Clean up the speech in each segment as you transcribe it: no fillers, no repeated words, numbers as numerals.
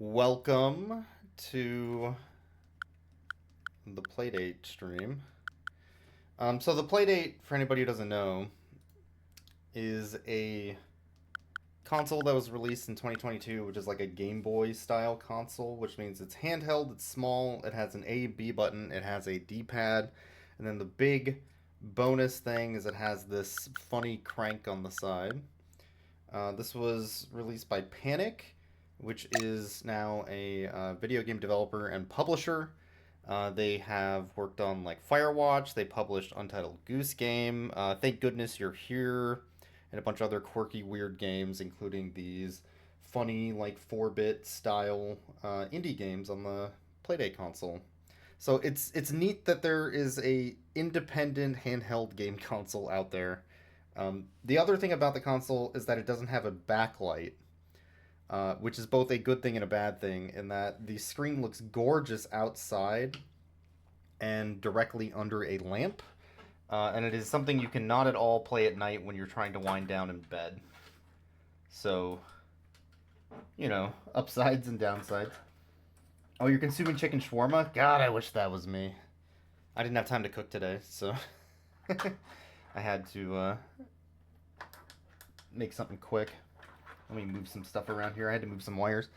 Welcome to the Playdate stream. So the Playdate, for anybody who doesn't know, is a console that was released in 2022, which is like a Game Boy style console, which means it's handheld, it's small, it has an A, B button, it has a D-pad, and then the big bonus thing is it has this funny crank on the side. This was released by Panic, which is now a video game developer and publisher. They have worked on like Firewatch. They published Untitled Goose Game. Thank Goodness You're Here, and a bunch of other quirky, weird games, including these funny like 4-bit style indie games on the Playdate console. So it's neat that there is a independent handheld game console out there. The other thing about the console is that it doesn't have a backlight, which is both a good thing and a bad thing, in that the screen looks gorgeous outside and directly under a lamp, and it is something you can not at all play at night when you're trying to wind down in bed. So, upsides and downsides. Oh, you're consuming chicken shawarma? God, I wish that was me. I didn't have time to cook today, so I had to make something quick. Let me move some stuff around here. I had to move some wires.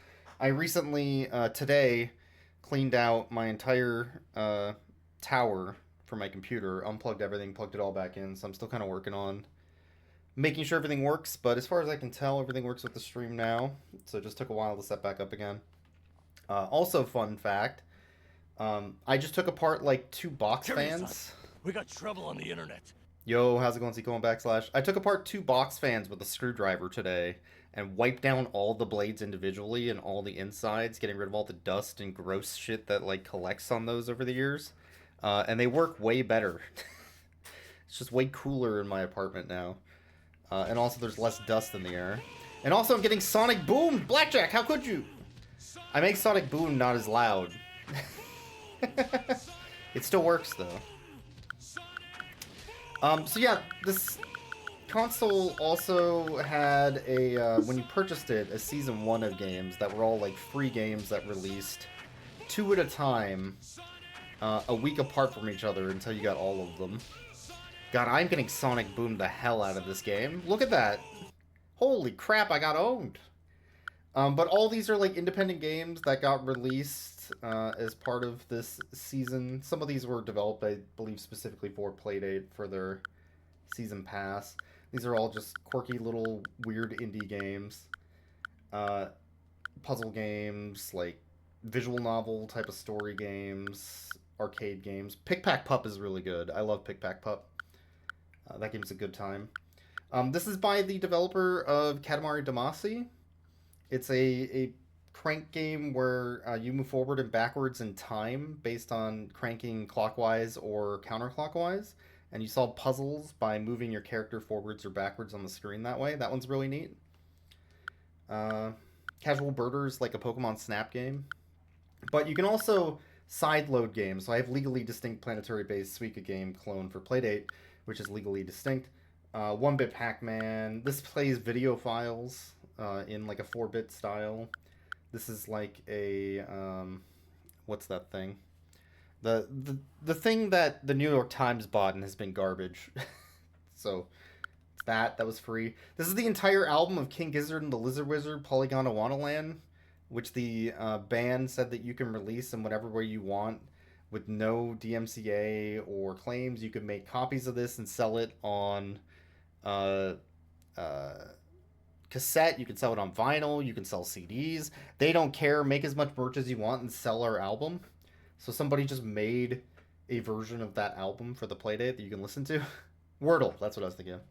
I recently, today, cleaned out my entire tower for my computer, unplugged everything, plugged it all back in, so I'm still kind of working on making sure everything works, but as far as I can tell, everything works with the stream now, so it just took a while to set back up again. Also, fun fact, I just took apart like 2 box fans. We got trouble on the internet. Yo, how's it going, /? I took apart 2 box fans with a screwdriver today and wiped down all the blades individually and all the insides, getting rid of all the dust and gross shit that like collects on those over the years. And they work way better. It's just way cooler in my apartment now. And also there's less dust in the air. And also I'm getting Sonic Boom! Blackjack, how could you? I make Sonic Boom not as loud. It still works though. So yeah, this console also had a, when you purchased it, a Season 1 of games that were all like free games that released 2 at a time, a week apart from each other until you got all of them. God, I'm getting Sonic Boom the hell out of this game. Look at that. Holy crap, I got owned. But all these are like independent games that got released as part of this season. Some of these were developed, I believe, specifically for Playdate for their season pass. These are all just quirky little weird indie games. Puzzle games, like visual novel type of story games, arcade games. Pick Pack Pup is really good. I love Pick Pack Pup. That game's a good time. This is by the developer of Katamari Damacy. It's a crank game where you move forward and backwards in time based on cranking clockwise or counterclockwise, and you solve puzzles by moving your character forwards or backwards on the screen that way. That one's really neat. Casual Birders, like a Pokemon Snap game. But you can also sideload games. So I have Legally Distinct Planetary-based Suika game clone for Playdate, which is legally distinct. 1-Bit Pac-Man. This plays video files in like a 4-bit style. This is like a what's that thing? The thing that the New York Times bought and has been garbage. So that was free. This is the entire album of King Gizzard and the Lizard Wizard Polygon Awanaland, which the band said that you can release in whatever way you want with no DMCA or claims. You can make copies of this and sell it on cassette. You can sell it on vinyl. You can sell CDs. They don't care. Make as much merch as you want and sell our album. So somebody just made a version of that album for the Playdate that you can listen to. Wordle, that's what I was thinking of.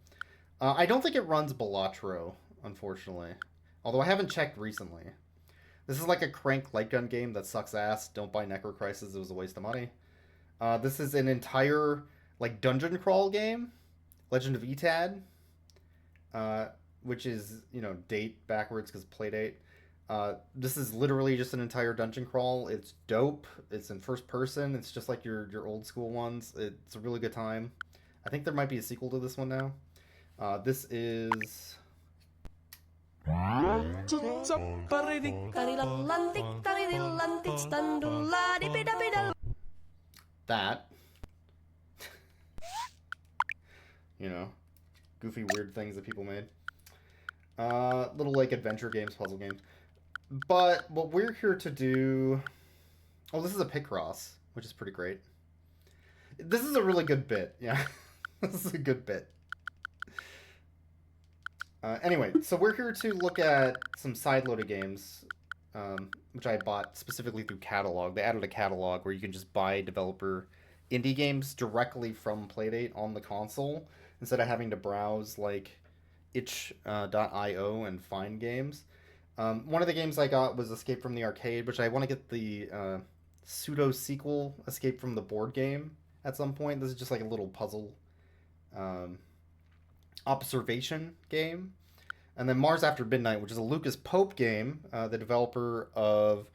I don't think it runs Balatro, unfortunately. Although I haven't checked recently. This is like a crank light gun game that sucks ass. Don't buy Necro Crisis, it was a waste of money. This is an entire like dungeon crawl game. Legend of Etad. Which is, date backwards because Playdate. This is literally just an entire dungeon crawl. It's dope. It's in first person. It's just like your old school ones. It's a really good time. I think there might be a sequel to this one now. This is That, you know, goofy, weird things that people made. Little, like, adventure games, puzzle games. But what we're here to do... Oh, this is a Picross, which is pretty great. This is a really good bit, yeah. This is a good bit. Anyway, so we're here to look at some side-loaded games, which I bought specifically through Catalog. They added a catalog where you can just buy developer indie games directly from Playdate on the console, instead of having to browse, like, itch.io and find games. One of the games I got was Escape from the Arcade, which I want to get the pseudo-sequel Escape from the board game at some point. This is just like a little puzzle observation game. And then Mars After Midnight, which is a Lucas Pope game, the developer of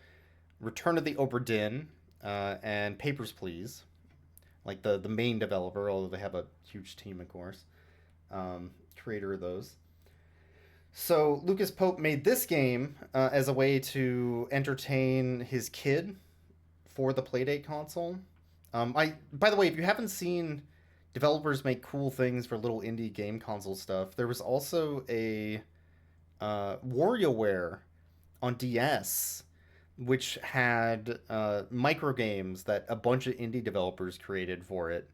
Return of the Obra Dinn and Papers, Please. Like the main developer, although they have a huge team, of course. Creator of those. So Lucas Pope made this game as a way to entertain his kid for the Playdate console. By the way, if you haven't seen developers make cool things for little indie game console stuff, there was also a WarioWare on DS, which had micro games that a bunch of indie developers created for it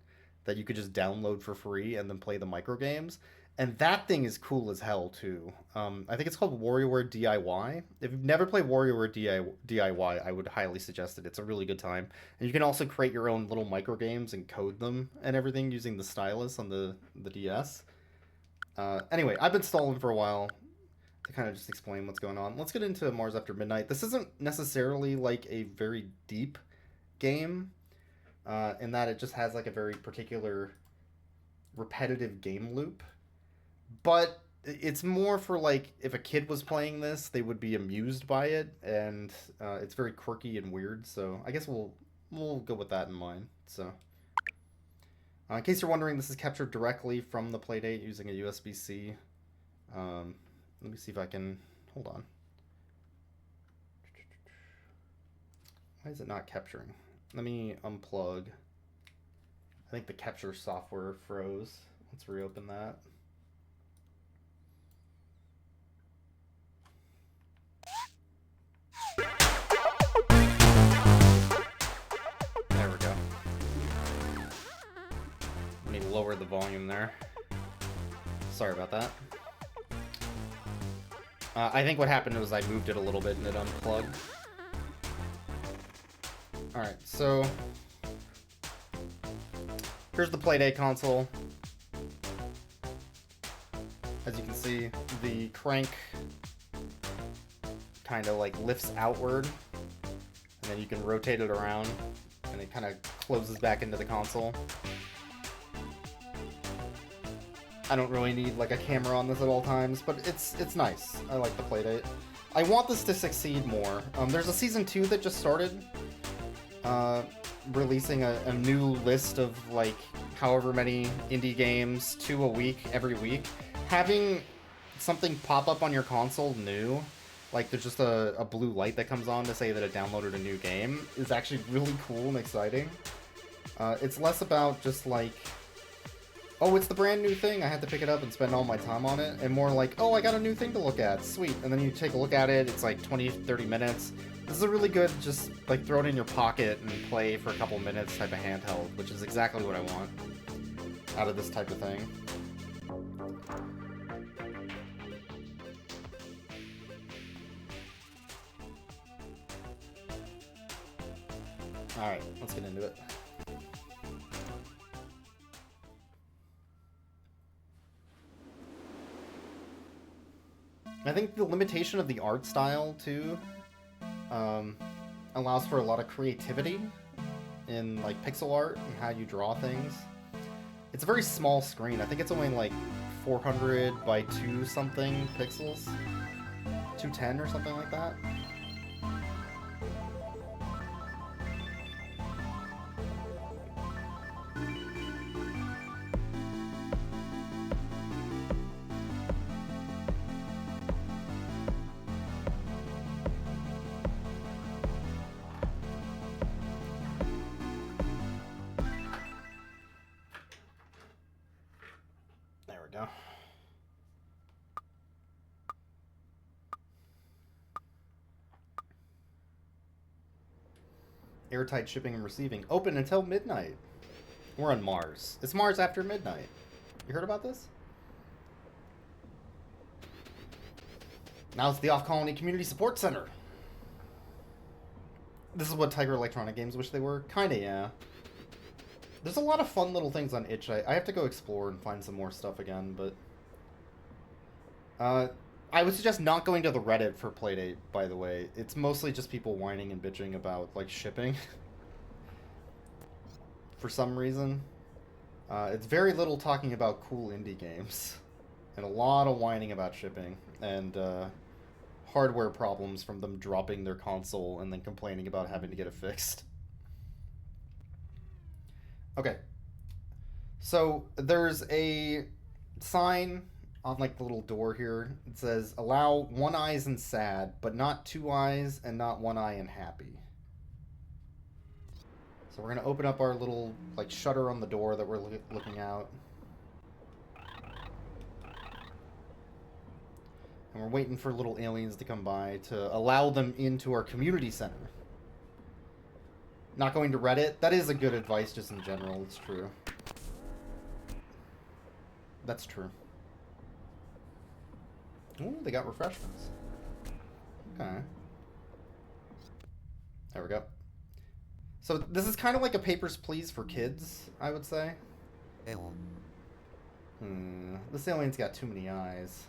that you could just download for free and then play the micro games. And that thing is cool as hell, too. I think it's called WarioWare DIY. If you've never played WarioWare DIY, I would highly suggest it. It's a really good time. And you can also create your own little micro games and code them and everything using the stylus on the DS. Anyway, I've been stalling for a while to kind of just explain what's going on. Let's get into Mars After Midnight. This isn't necessarily like a very deep game, in that it just has like a very particular repetitive game loop. But it's more for, like, if a kid was playing this, they would be amused by it, and it's very quirky and weird, so I guess we'll go with that in mind. So, in case you're wondering, this is captured directly from the Playdate using a USB-C. Let me see if I can... Hold on. Why is it not capturing? Let me unplug. I think the capture software froze. Let's reopen that. There we go. Let me lower the volume there. Sorry about that. I think what happened was I moved it a little bit and it unplugged. Alright, so here's the Playdate console. As you can see, the crank kind of like lifts outward, and then you can rotate it around, and it kind of closes back into the console. I don't really need like a camera on this at all times, but it's nice. I like the Playdate. I want this to succeed more. There's a season 2 that just started, releasing a new list of like however many indie games, 2 a week, every week. Having something pop up on your console new, like there's just a blue light that comes on to say that it downloaded a new game, is actually really cool and exciting. It's less about just like, oh, it's the brand new thing, I had to pick it up and spend all my time on it, and more like, oh, I got a new thing to look at, sweet. And then you take a look at it, it's like 20-30 minutes. This is a really good, just like throw it in your pocket and play for a couple minutes type of handheld, which is exactly what I want out of this type of thing. Alright, let's get into it. I think the limitation of the art style, too, allows for a lot of creativity in, like, pixel art and how you draw things. It's a very small screen. I think it's only, like, 400 by 2 something pixels. 210 or something like that. Airtight shipping and receiving. Open until midnight. We're on Mars. It's Mars after midnight. You heard about this? Now it's the Off-Colony Community Support Center. This is what Tiger Electronic Games wish they were. Kinda, yeah. There's a lot of fun little things on itch. I have to go explore and find some more stuff again, but... I would suggest not going to the Reddit for Playdate, by the way. It's mostly just people whining and bitching about, like, shipping. For some reason. It's very little talking about cool indie games. And a lot of whining about shipping. And, hardware problems from them dropping their console and then complaining about having to get it fixed. Okay. So, there's a sign on, like, the little door here. It says, allow one eyes and sad, but not two eyes and not one eye and happy. So we're going to open up our little, like, shutter on the door that we're looking out. And we're waiting for little aliens to come by to allow them into our community center. Not going to Reddit. That is a good advice just in general. It's true. That's true. Ooh, they got refreshments. Okay. There we go. So this is kind of like a Papers, Please for kids, I would say. This alien's got too many eyes.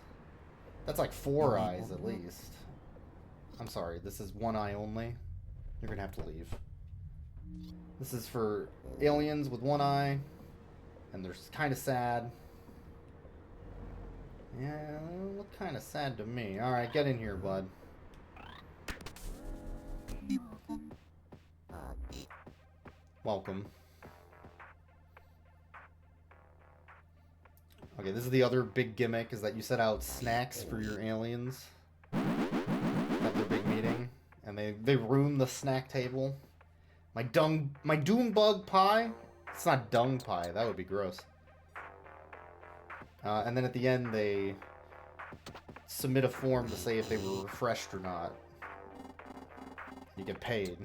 That's like 4 eyes at least. I'm sorry, this is one eye only. You're gonna have to leave. This is for aliens with one eye, and they're kind of sad. Yeah, they look kind of sad to me. Alright, get in here, bud. Welcome. Okay, this is the other big gimmick, is that you set out snacks for your aliens at their big meeting, and they ruin the snack table. My doom bug pie? It's not dung pie, that would be gross. And then at the end, they submit a form to say if they were refreshed or not. You get paid.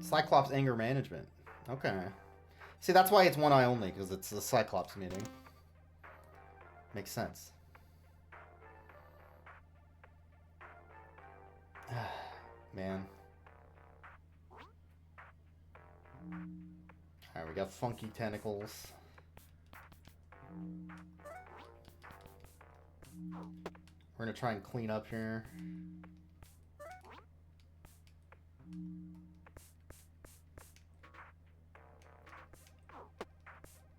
Cyclops anger management. Okay. See, that's why it's one eye only, because it's a Cyclops meeting. Makes sense. Man. Alright, we got funky tentacles. We're gonna try and clean up here.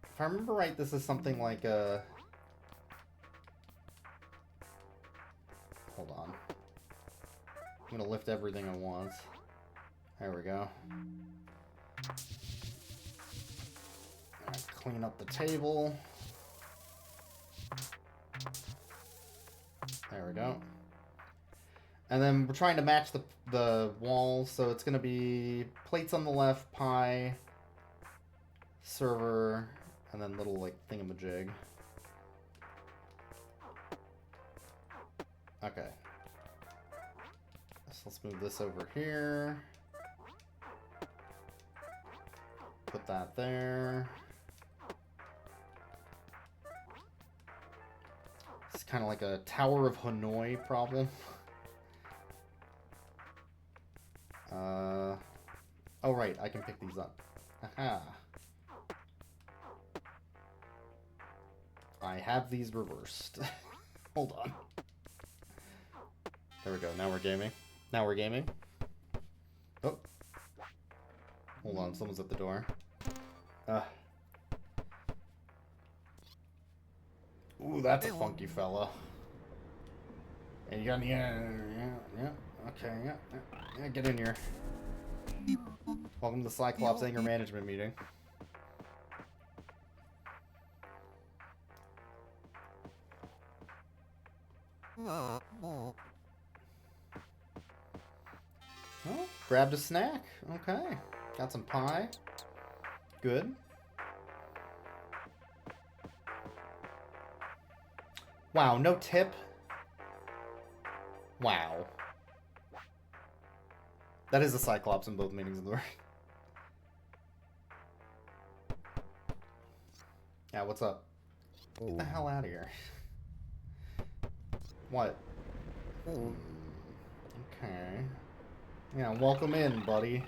If I remember right, this is something like a... Hold on. I'm gonna lift everything at once. There we go. Alright, clean up the table. There we go. And then we're trying to match the walls, so it's gonna be plates on the left, pie, server, and then little, like, thingamajig. Okay. So let's move this over here. Put that there. It's kind of like a Tower of Hanoi problem. Oh right, I can pick these up. Aha. I have these reversed. Hold on. There we go, now we're gaming. Now we're gaming. Oh. Hold on, someone's at the door. Ooh, that's a funky fella. And you got yeah, okay, yeah, get in here. Welcome to the Cyclops Anger Management meeting. Oh, grabbed a snack. Okay. Got some pie. Good. Wow, no tip? Wow. That is a Cyclops in both meanings of the word. Yeah, what's up? Get the hell out of here. What? Okay. Yeah, welcome in, buddy.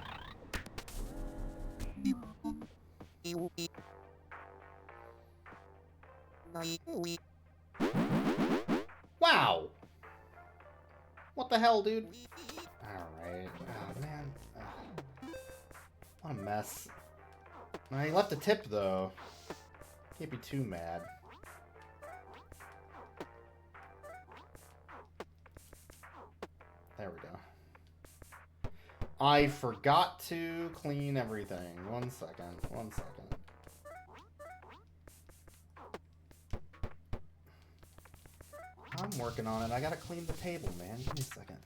Wow! What the hell, dude? Alright. Oh, man. Ugh. What a mess. Nah, he left a tip, though. Can't be too mad. There we go. I forgot to clean everything. 1 second. 1 second. I'm working on it. I gotta clean the table, man. Give me a second.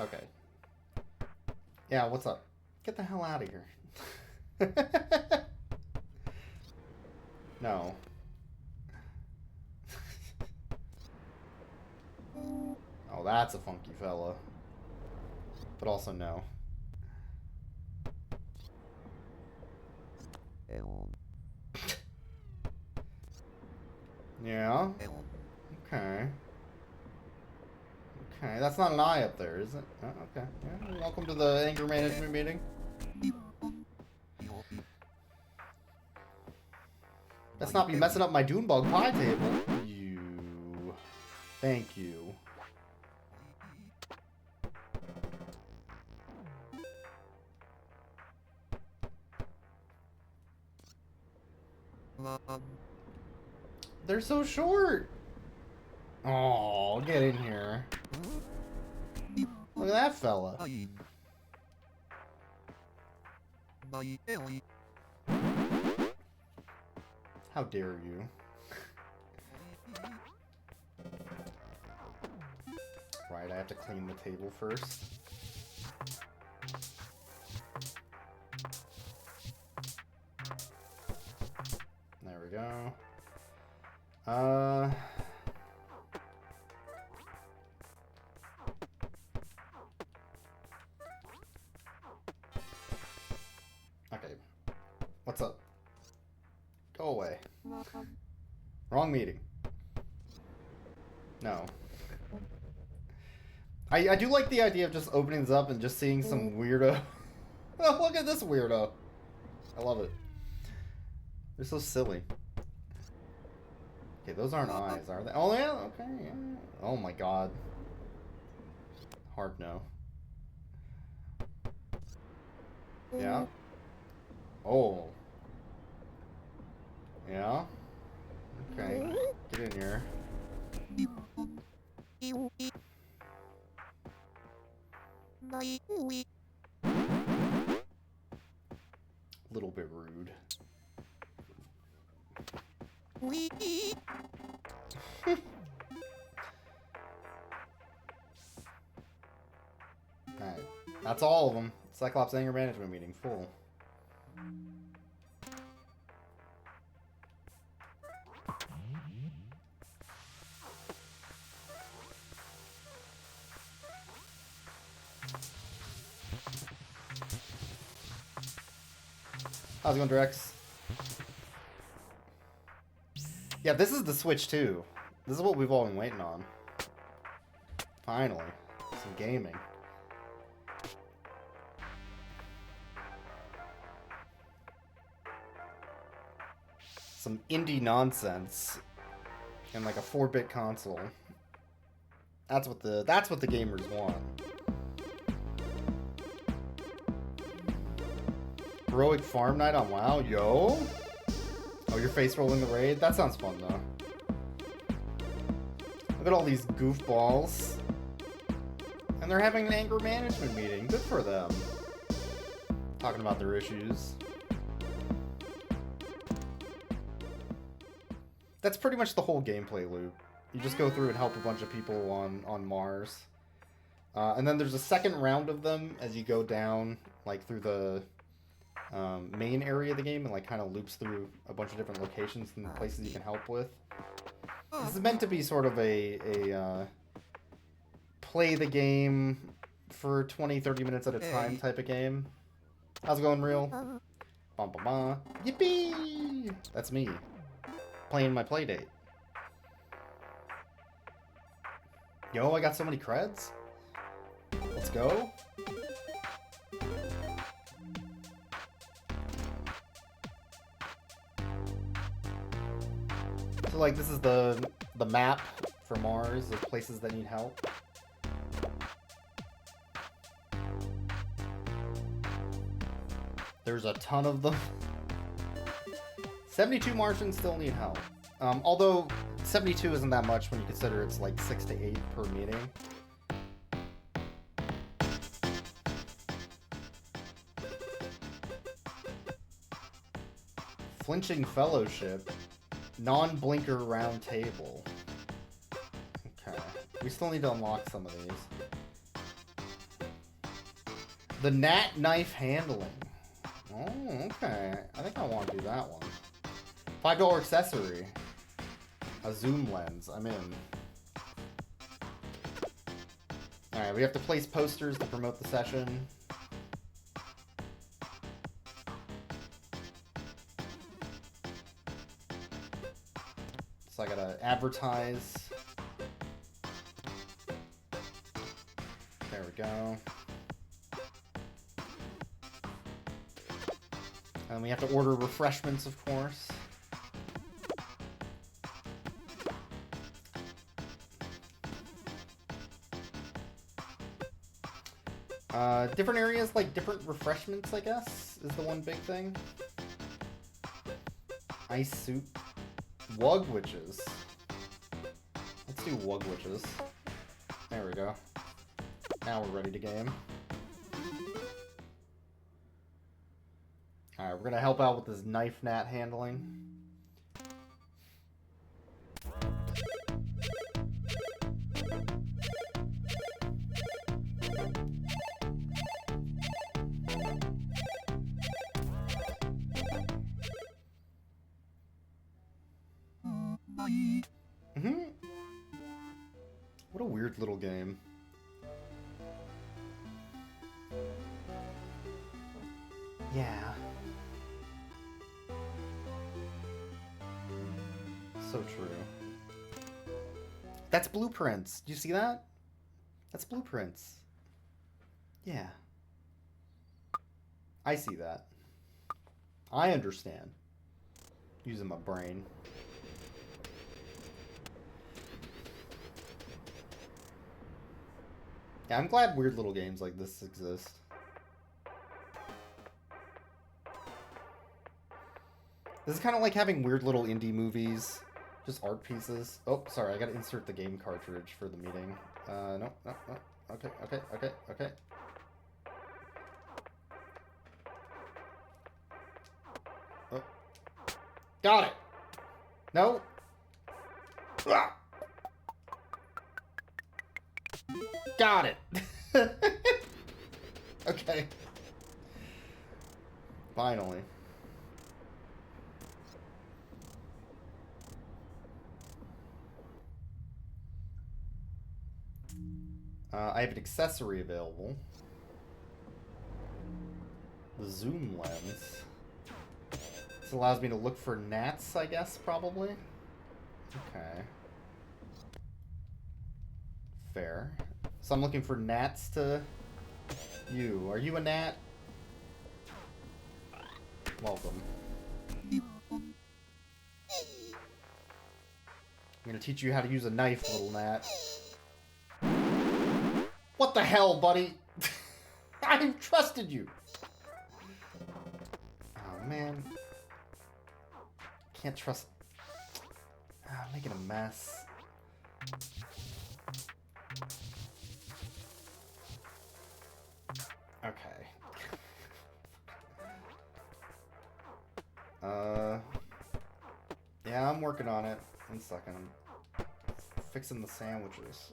Okay. Yeah, what's up? Get the hell out of here. No. Oh, that's a funky fella. But also no. Yeah. Okay. Okay, that's not an eye up there, is it? Oh, okay. Yeah. Welcome to the anger management meeting. Let's not be messing up my Dunebug pie table. You. Thank you. They're so short. Oh, get in here. Look at that fella. How dare you? Right, I have to clean the table first. There we go. Okay. What's up? Go away. Wrong meeting. No. I do like the idea of just opening this up and just seeing some weirdo. Oh, look at this weirdo. I love it. They're so silly. Okay, those aren't eyes, are they? Oh, yeah, okay, yeah. Oh my god. Hard no. Yeah. Oh. Yeah. Okay. Get in here. Little bit rude. Alright. That's all of them. Cyclops anger management meeting full. How's it going, Drex? Yeah, this is the Switch too. This is what we've all been waiting on. Finally. Some gaming. Some indie nonsense. And like a 4-bit console. That's what the gamers want. Heroic Farm Night on WoW? Yo! Oh, your face rolling the raid? That sounds fun, though. Look at all these goofballs. And they're having an anger management meeting. Good for them. Talking about their issues. That's pretty much the whole gameplay loop. You just go through and help a bunch of people on Mars. And then there's a second round of them as you go down, like, through the main area of the game and, like, kind of loops through a bunch of different locations and places you can help with. This is meant to be sort of a play the game for 20-30 minutes at a time type of game. How's it going, Real? Bum, bum, bum. Yippee! That's me. Playing my playdate. Yo, I got so many creds. Let's go. So, like, this is the map for Mars of places that need help. There's a ton of them. 72 Martians still need help. Although 72 isn't that much when you consider it's like 6 to 8 per meeting. Flinching Fellowship. Non-blinker round table. Okay. We still need to unlock some of these. The Nat Knife Handling. Oh, okay. I think I want to do that one. $5 accessory. A zoom lens. I'm in. Alright, we have to place posters to promote the session. So I gotta advertise. There we go. And we have to order refreshments, of course. Different areas, like different refreshments, I guess, is the one big thing. Ice soup. Wugwitches. Let's do Wugwitches. There we go. Now we're ready to game. Alright, we're gonna help out with this knife nat handling. What a weird little game. Yeah. So true. That's Blueprints. Do you see that? That's Blueprints. Yeah. I see that. I understand. Using my brain. Yeah, I'm glad weird little games like this exist. This is kind of like having weird little indie movies. Just art pieces. Oh, sorry, I gotta insert the game cartridge for the meeting. No. Okay. Oh. Got it! No! Ah! Got it! Okay. Finally. I have an accessory available. The zoom lens. This allows me to look for gnats, I guess, probably. Okay. Fair. So I'm looking for gnats to you. Are you a gnat? Welcome. I'm gonna teach you how to use a knife, little gnat. What the hell, buddy? I trusted you. Oh, man. Can't trust... I'm making a mess. Okay. Yeah, I'm working on it. 1 second. fixing the sandwiches.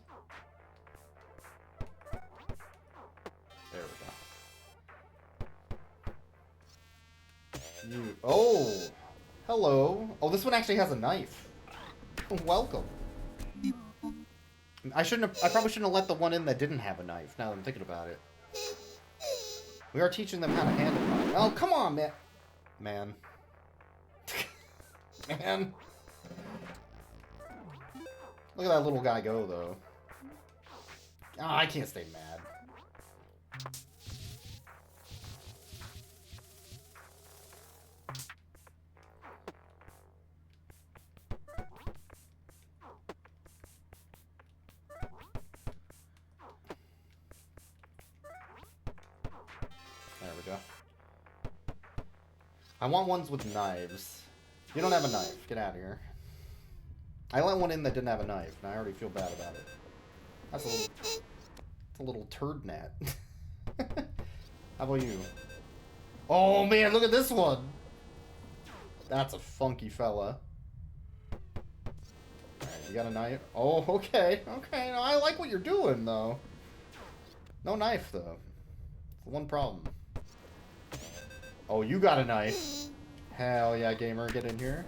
There we go. You. Oh! Hello. Oh, this one actually has a knife. Welcome. I probably shouldn't have let the one in that didn't have a knife, now that I'm thinking about it. We are teaching them how to handle knives. Oh, come on, man. Man. Man. Look at that little guy go, though. Oh, I can't stay mad. There we go. I want ones with knives. You don't have a knife. Get out of here. I let one in that didn't have a knife, and I already feel bad about it. That's a little turd net. How about you? Oh man, look at this one! That's a funky fella. Alright, you got a knife? Oh, okay, okay. No, I like what you're doing, though. No knife, though. It's the one problem. Oh, you got a knife. Hell yeah, gamer, get in here.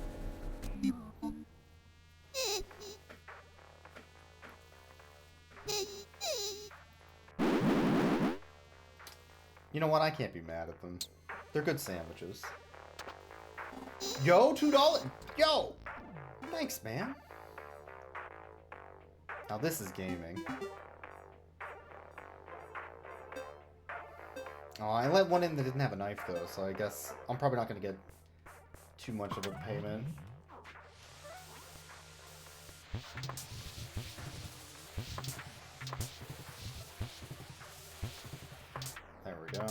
You know what? I can't be mad at them. They're good sandwiches. Yo, $2. Yo! Thanks, man. Now this is gaming. Oh, I let one in that didn't have a knife, though, so I guess I'm probably not going to get too much of a payment. There we go.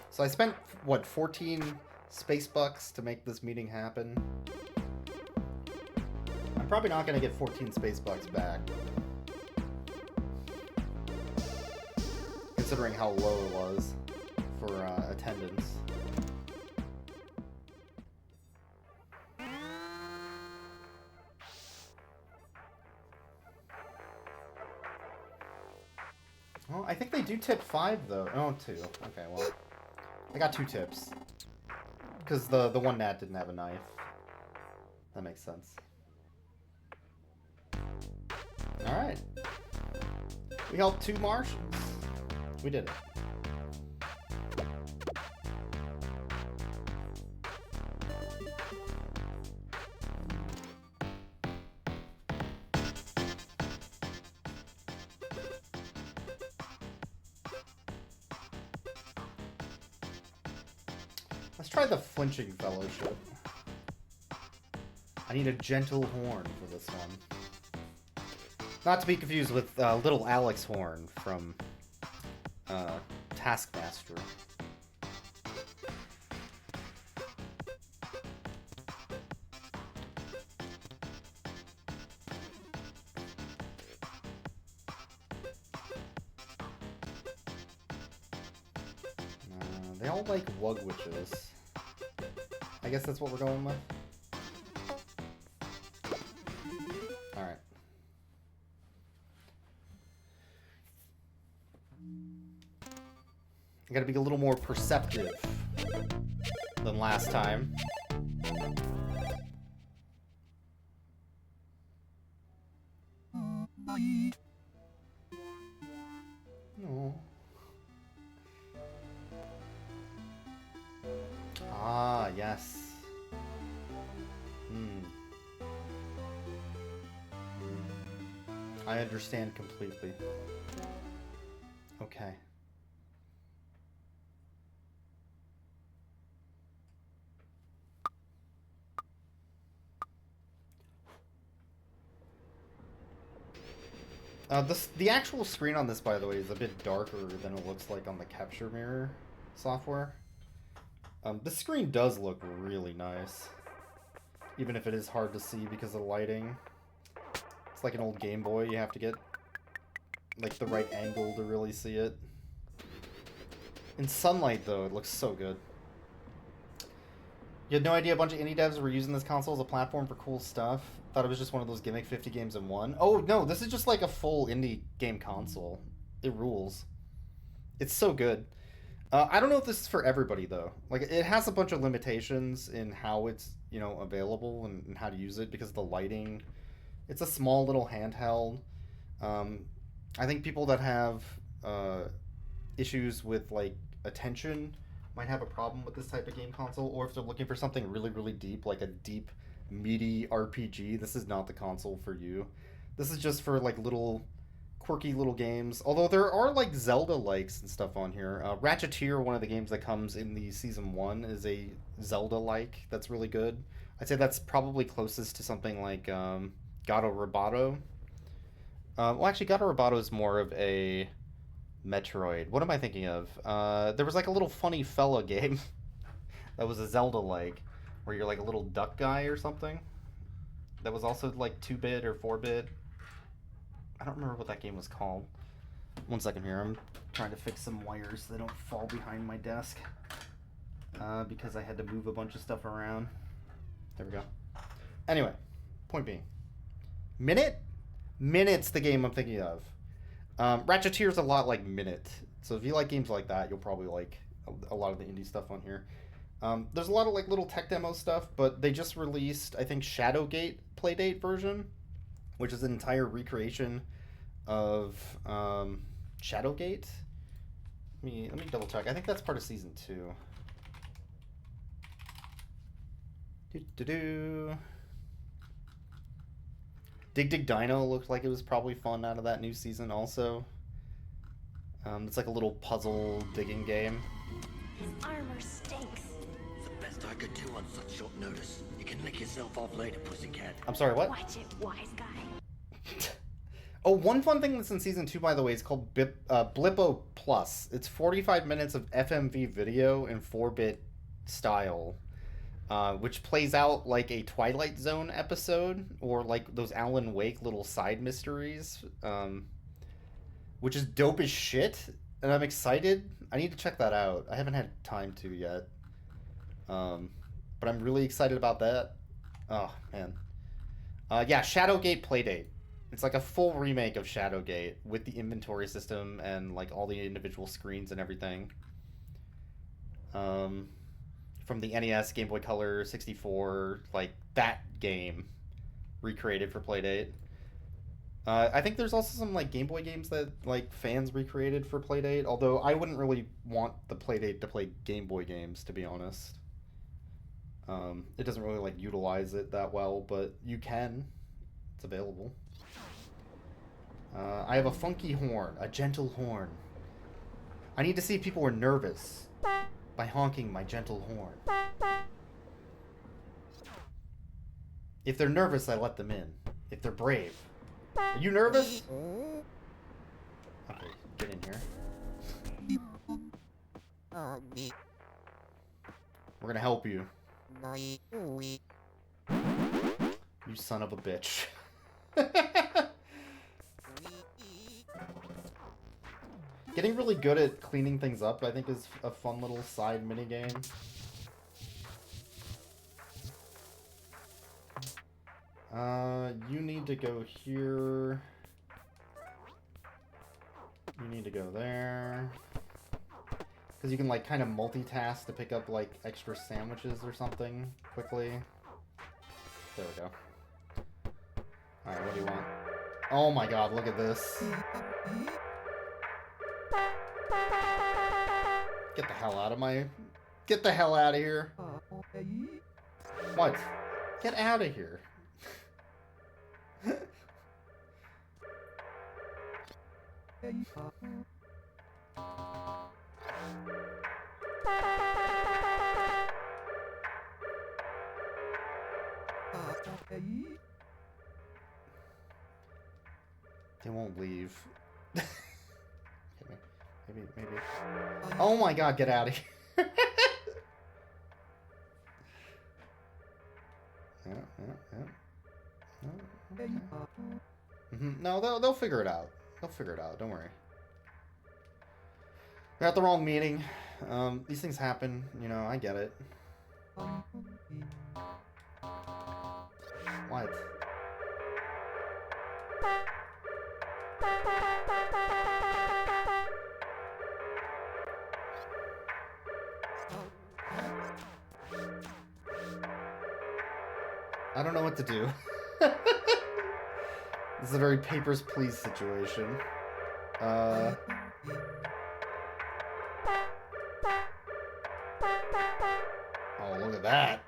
So I spent, what, 14 space bucks to make this meeting happen? I'm probably not going to get 14 space bucks back. Considering how low it was for attendance. Well, I think they do tip 5, though. Oh, 2. Okay, well. I got 2 tips. Because the one Nat didn't have a knife. That makes sense. Alright. We helped 2 Martians. We did it. Let's try the flinching fellowship. I need a gentle horn for this one. Not to be confused with little Alex Horn from Taskmaster. They all like wug witches. I guess that's what we're going with. Alright. I gotta be a little more perceptive than last time. No. Ah, yes. I understand completely. Okay. The actual screen on this, by the way, is a bit darker than it looks like on the capture mirror software. The screen does look really nice, even if it is hard to see because of the lighting. It's like an old Game Boy. You have to get like the right angle to really see it. In sunlight, though, it looks so good. You had no idea a bunch of indie devs were using this console as a platform for cool stuff? Thought it was just one of those gimmick 50 games in one? Oh, no, this is just like a full indie game console. It rules. It's so good. I don't know if this is for everybody, though. Like, it has a bunch of limitations in how it's, available and how to use it because of the lighting. It's a small little handheld. I think people that have issues with, like, attention might have a problem with this type of game console, or if they're looking for something really, really deep, like a deep, meaty RPG, this is not the console for you. This is just for like little, quirky little games. Although there are like Zelda likes and stuff on here. Ratcheteer, one of the games that comes in the season one, is a Zelda like that's really good. I'd say that's probably closest to something like Gato Roboto. Well, actually, Gato Roboto is more of a Metroid. What am I thinking of? There was like a little funny fella game that was a Zelda-like, where you're like a little duck guy or something. That was also like 2-bit or 4-bit. I don't remember what that game was called. One second here. I'm trying to fix some wires so they don't fall behind my desk. Because I had to move a bunch of stuff around. There we go. Anyway, point being. Minute's the game I'm thinking of. Ratcheteer's a lot like Minute, so if you like games like that, you'll probably like a lot of the indie stuff on here. There's a lot of like little tech demo stuff, but they just released, I think, Shadowgate Playdate version, which is an entire recreation of Shadowgate. Let me double check. I think that's part of season 2. Dig Dig Dino looked like it was probably fun out of that new season also. It's like a little puzzle digging game. His armor stinks. It's the best I could do on such short notice. You can lick yourself off later, pussycat. I'm sorry, what? Watch it, wise guy. Oh, one fun thing that's in season 2, by the way, is called Blippo Plus. It's 45 minutes of FMV video in 4-bit style. Which plays out like a Twilight Zone episode, or like those Alan Wake little side mysteries, which is dope as shit, and I'm excited. I need to check that out. I haven't had time to yet, but I'm really excited about that. Oh, man. Yeah, Shadowgate Playdate. It's like a full remake of Shadowgate with the inventory system and like all the individual screens and everything. From the NES, Game Boy Color, 64, like that game recreated for Playdate. I think there's also some like Game Boy games that like fans recreated for Playdate, although I wouldn't really want the Playdate to play Game Boy games, to be honest. It doesn't really like utilize it that well, but you can. It's available. I have a funky horn, a gentle horn. I need to see if people were nervous by honking my gentle horn. If they're nervous, I let them in. If they're brave. Are you nervous? Okay, get in here. We're gonna help you. You son of a bitch. Getting really good at cleaning things up, I think, is a fun little side minigame. You need to go here. You need to go there. Because you can, like, kind of multitask to pick up, like, extra sandwiches or something quickly. There we go. Alright, what do you want? Oh my god, look at this. Get the hell out of my... Get the hell out of here. What? Get out of here. They won't leave. Maybe. Oh my god, get out of here. Yeah. No, they'll figure it out. They'll figure it out, don't worry. They're at the wrong meeting. These things happen, you know, I get it. I don't know what to do. This is a very Papers, Please situation. Oh, look at that.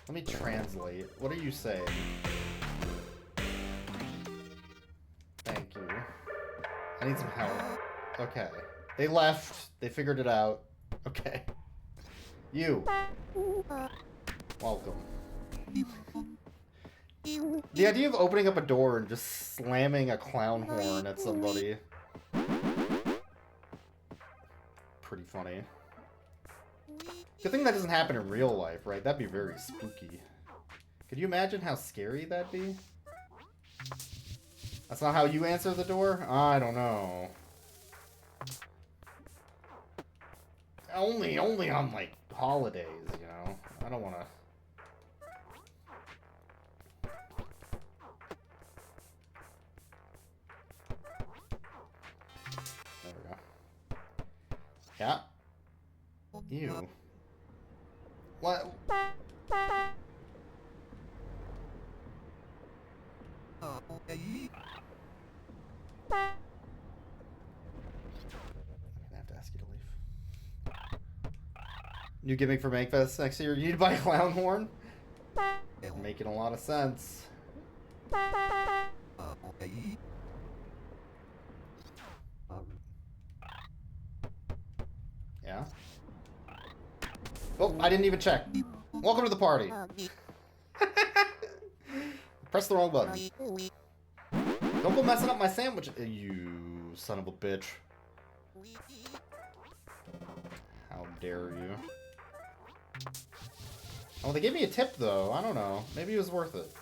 Let me translate. What are you saying? Thank you. I need some help. Okay. They left. They figured it out. Okay. You. Welcome. The idea of opening up a door and just slamming a clown horn at somebody. Pretty funny. Good thing that doesn't happen in real life, right? That'd be very spooky. Could you imagine how scary that'd be? That's not how you answer the door? I don't know. Only on, like, holidays, you know? I don't want to... There we go. Yeah. Ew. What? I have to ask you to leave. New gimmick for Makefest next year. You need to buy a clown horn? Making a lot of sense. Yeah? Oh, I didn't even check. Welcome to the party. Press the wrong button. Don't go messing up my sandwich. You son of a bitch. How dare you. Oh, they gave me a tip, though. I don't know. Maybe it was worth it.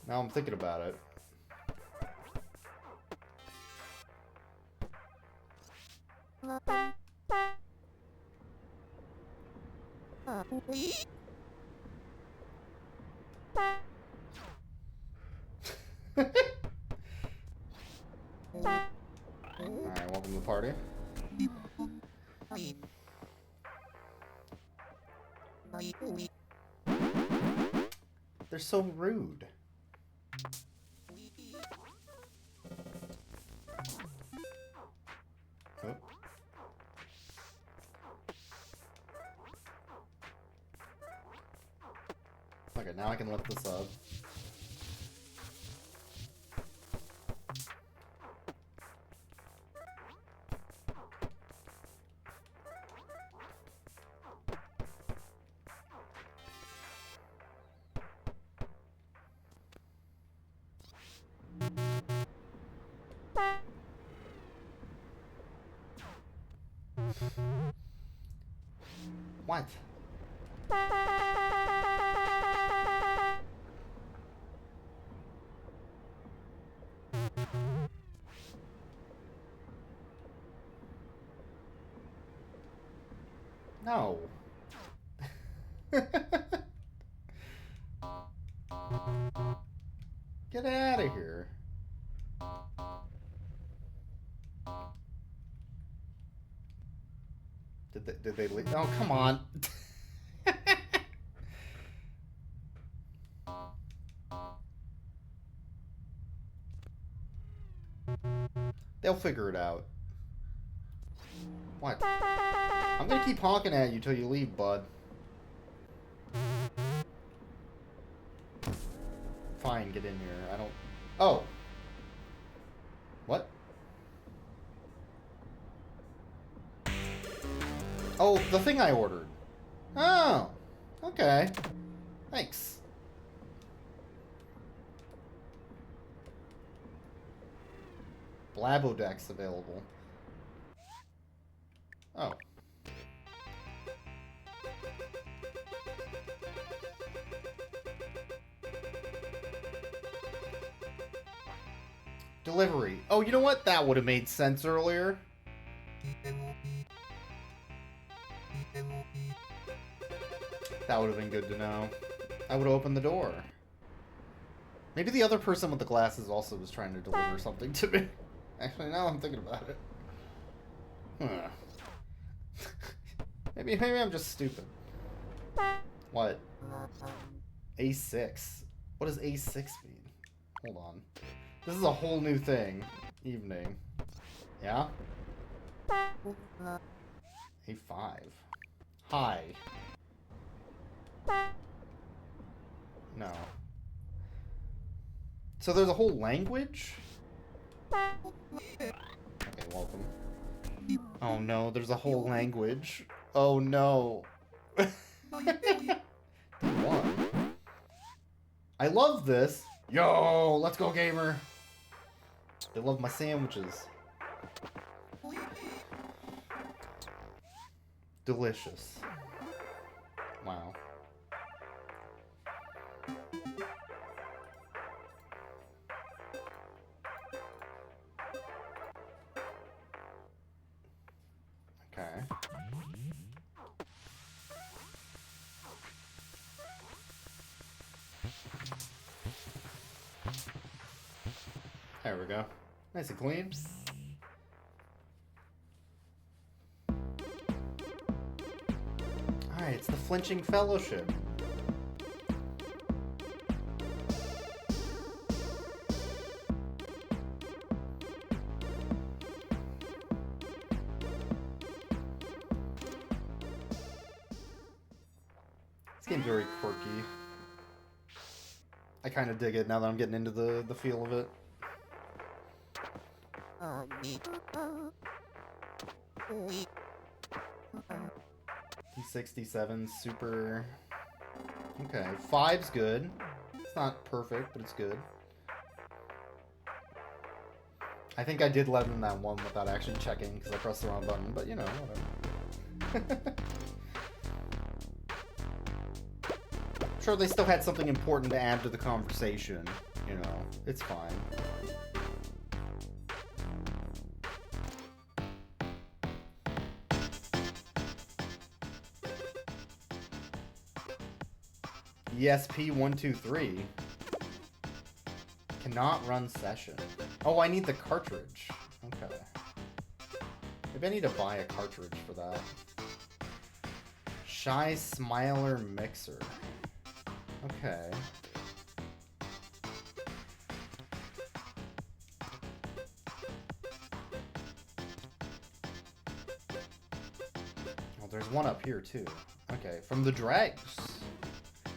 Now I'm thinking about it. Alright, welcome to the party. They're so rude. Oh. Okay, now I can lift this up. What? No. Get out of here. Did they leave? Oh, come on. They'll figure it out. What? I'm gonna keep honking at you till you leave, bud. Fine, get in here. I don't... Oh! What? Oh, the thing I ordered. Oh! Okay. Thanks. Blabodex available. Oh. Delivery. Oh, you know what? That would have made sense earlier. That would have been good to know. I would have opened the door. Maybe the other person with the glasses also was trying to deliver something to me. Actually, now I'm thinking about it. Huh. maybe I'm just stupid. What? A6. What does A6 mean? Hold on. This is a whole new thing. Evening. Yeah? A5. Hi. No. So there's a whole language? Okay, welcome. Oh no, there's a whole language. Oh no. One. I love this. Yo, let's go, gamer. They love my sandwiches. Delicious. Wow. Okay. There we go. Nice and clean. Alright, it's the Flinching Fellowship. This game's very quirky. I kind of dig it now that I'm getting into the feel of it. D67, super... Okay, 5's good. It's not perfect, but it's good. I think I did let in that one without actually checking because I pressed the wrong button, but you know, whatever. I'm sure they still had something important to add to the conversation, you know, it's fine. ESP123 cannot run session. Oh, I need the cartridge. Okay. Maybe I need to buy a cartridge for that. Shy Smiler Mixer. Okay. Oh, there's one up here too. Okay, from the Dregs.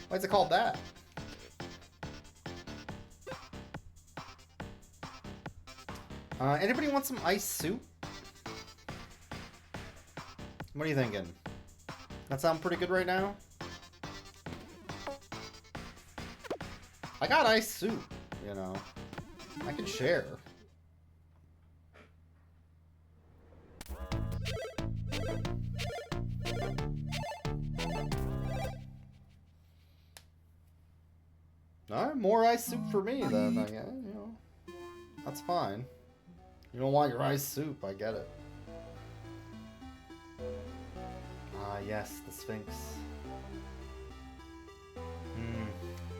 Why is it called that? Anybody want some ice soup? What are you thinking? That sound pretty good right now? I got ice soup, you know. I can share. Alright, more ice soup for me then, I guess, you know. That's fine. You don't want your ice soup, I get it. Ah, yes, the Sphinx.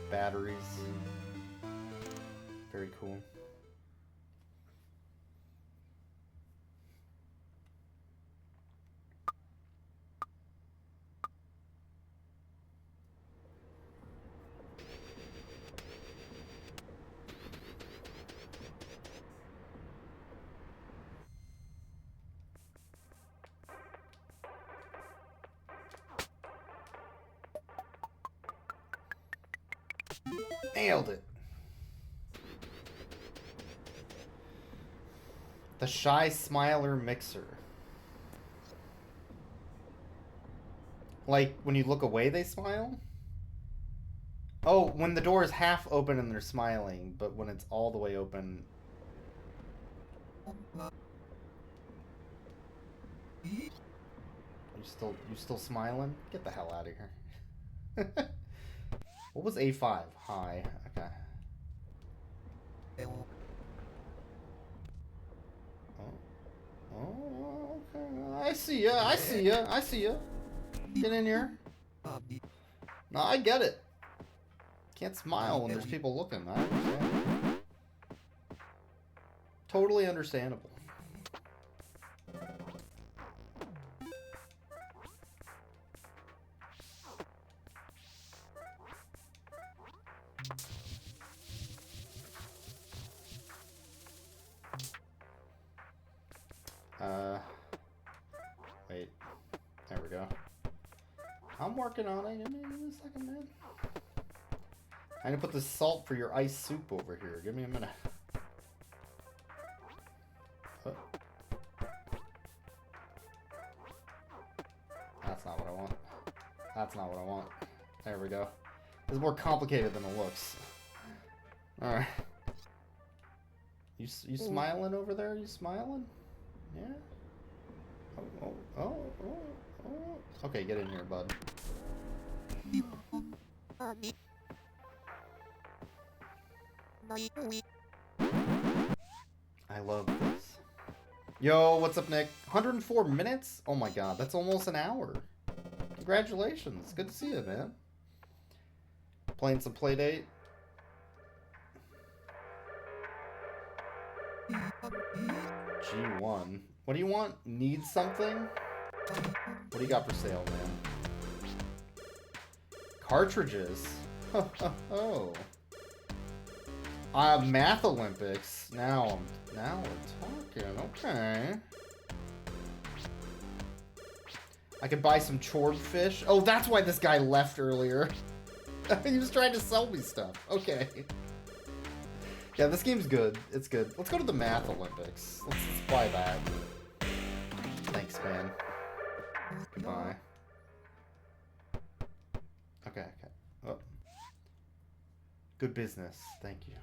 Batteries. Very cool. Nailed it. The Shy Smiler Mixer. Like, when you look away, they smile? Oh, when the door is half open and they're smiling, but when it's all the way open... You still smiling? Get the hell out of here. What was A5? Hi. Okay. Oh, okay. I see ya. I see ya. I see ya. Get in here. No, I get it. Can't smile when there's people looking. I understand. Totally understandable. Wait. There we go. I'm working on it. Give me a second, man. I need to put the salt for your ice soup over here. Give me a minute. Oh. That's not what I want. That's not what I want. There we go. This is more complicated than it looks. Alright. You smiling over there? You smiling? Yeah? Oh. Okay, get in here, bud. I love this. Yo, what's up, Nick? 104 minutes? Oh my god, that's almost an hour. Congratulations. Good to see you, man. Playing some Playdate. G1. What do you want? Need something? What do you got for sale, man? Cartridges. Oh. Math Olympics. Now we're talking. Okay. I could buy some Chordfish. Oh, that's why this guy left earlier. He was trying to sell me stuff. Okay. Yeah, this game's good. It's good. Let's go to the Math Olympics. Let's buy that. Thanks, man. Goodbye. Okay. Oh. Good business. Thank you.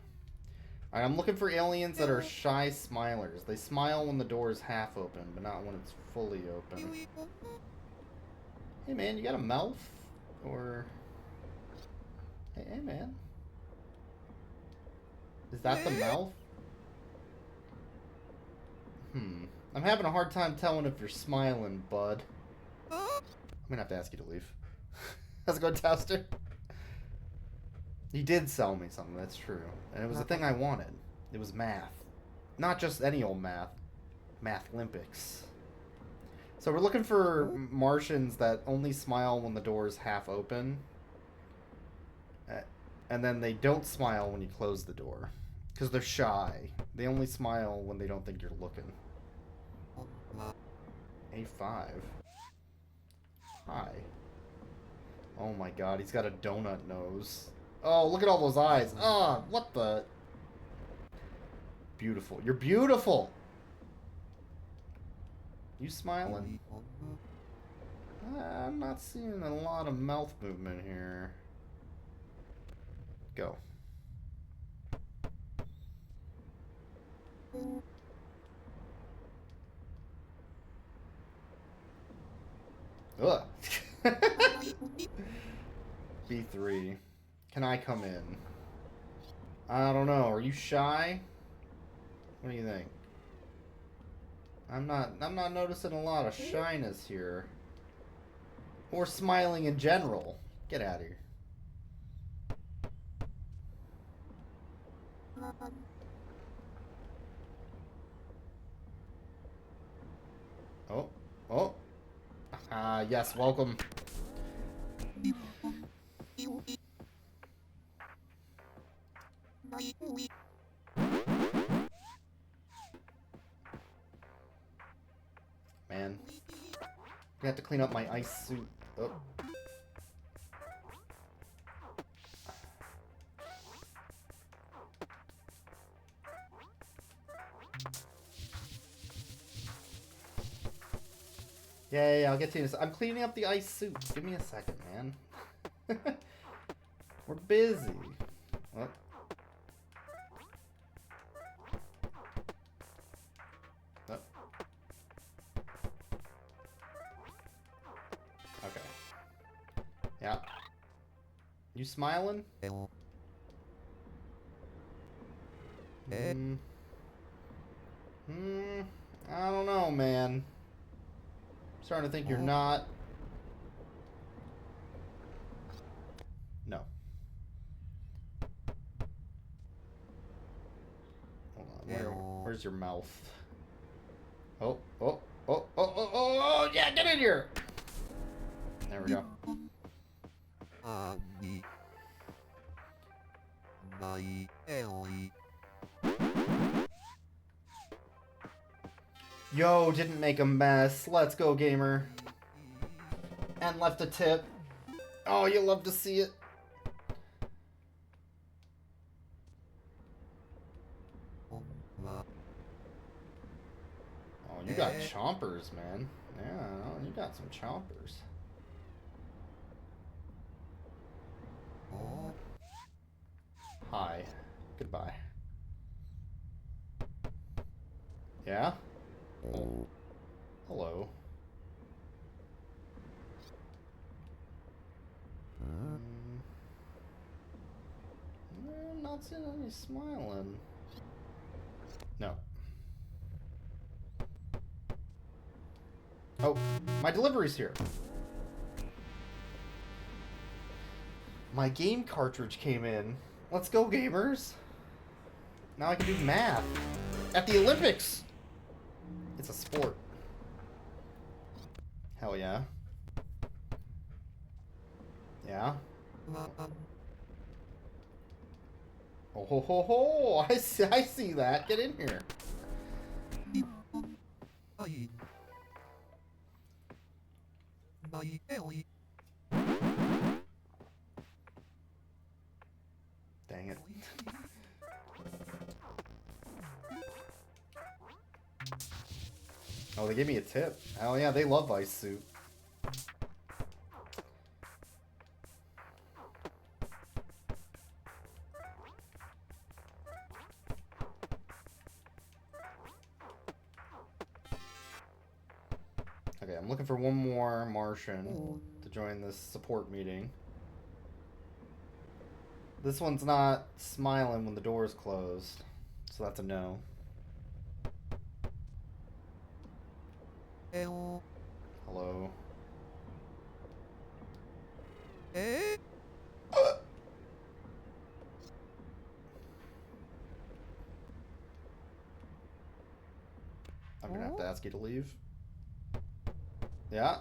Alright, I'm looking for aliens that are shy smilers. They smile when the door is half open, but not when it's fully open. Hey, man, you got a mouth? Or... Hey, man. Is that the mouth? I'm having a hard time telling if you're smiling, bud. I'm gonna have to ask you to leave. How's it going, Towster? He did sell me something, that's true. And it was the thing I wanted. It was math. Not just any old math. Math Olympics. So we're looking for Martians that only smile when the door is half open. And then they don't smile when you close the door. Because they're shy. They only smile when they don't think you're looking. A5. Hi. Oh my god, he's got a donut nose. Oh, look at all those eyes. Ah, what the... Beautiful. You're beautiful! You smiling? I'm not seeing a lot of mouth movement here. Go. Ugh. B3. Can I come in? I don't know. Are you shy? What do you think? I'm not noticing a lot of shyness here. Or smiling in general. Get out of here. Oh. Yes, welcome. Man. I have to clean up my ice suit. Oh. Yeah, I'll get to you. I'm cleaning up the ice suit. Give me a second, man. We're busy. What? Oh. Okay. Yeah. You smiling? I don't know, man. Starting to think you're not. No. Where's your mouth? Oh, oh, oh, oh, oh, oh, yeah, get in here! There we go. Yo, didn't make a mess. Let's go, gamer. And left a tip. Oh, you love to see it. Oh, you got chompers, man. Yeah, you got some chompers. Hi. Goodbye. Yeah? Oh. Hello. I'm not seeing any smiling. No. Oh, my delivery's here. My game cartridge came in. Let's go, gamers. Now I can do math. At the Olympics! It's a sport. Hell yeah. Yeah? Oh ho ho ho! I see that. Get in here. Dang it. Oh, they gave me a tip. Oh yeah, they love Ice Suit. Okay, I'm looking for one more Martian to join this support meeting. This one's not smiling when the door is closed, so that's a no. Hello. I'm gonna have to ask you to leave. Yeah?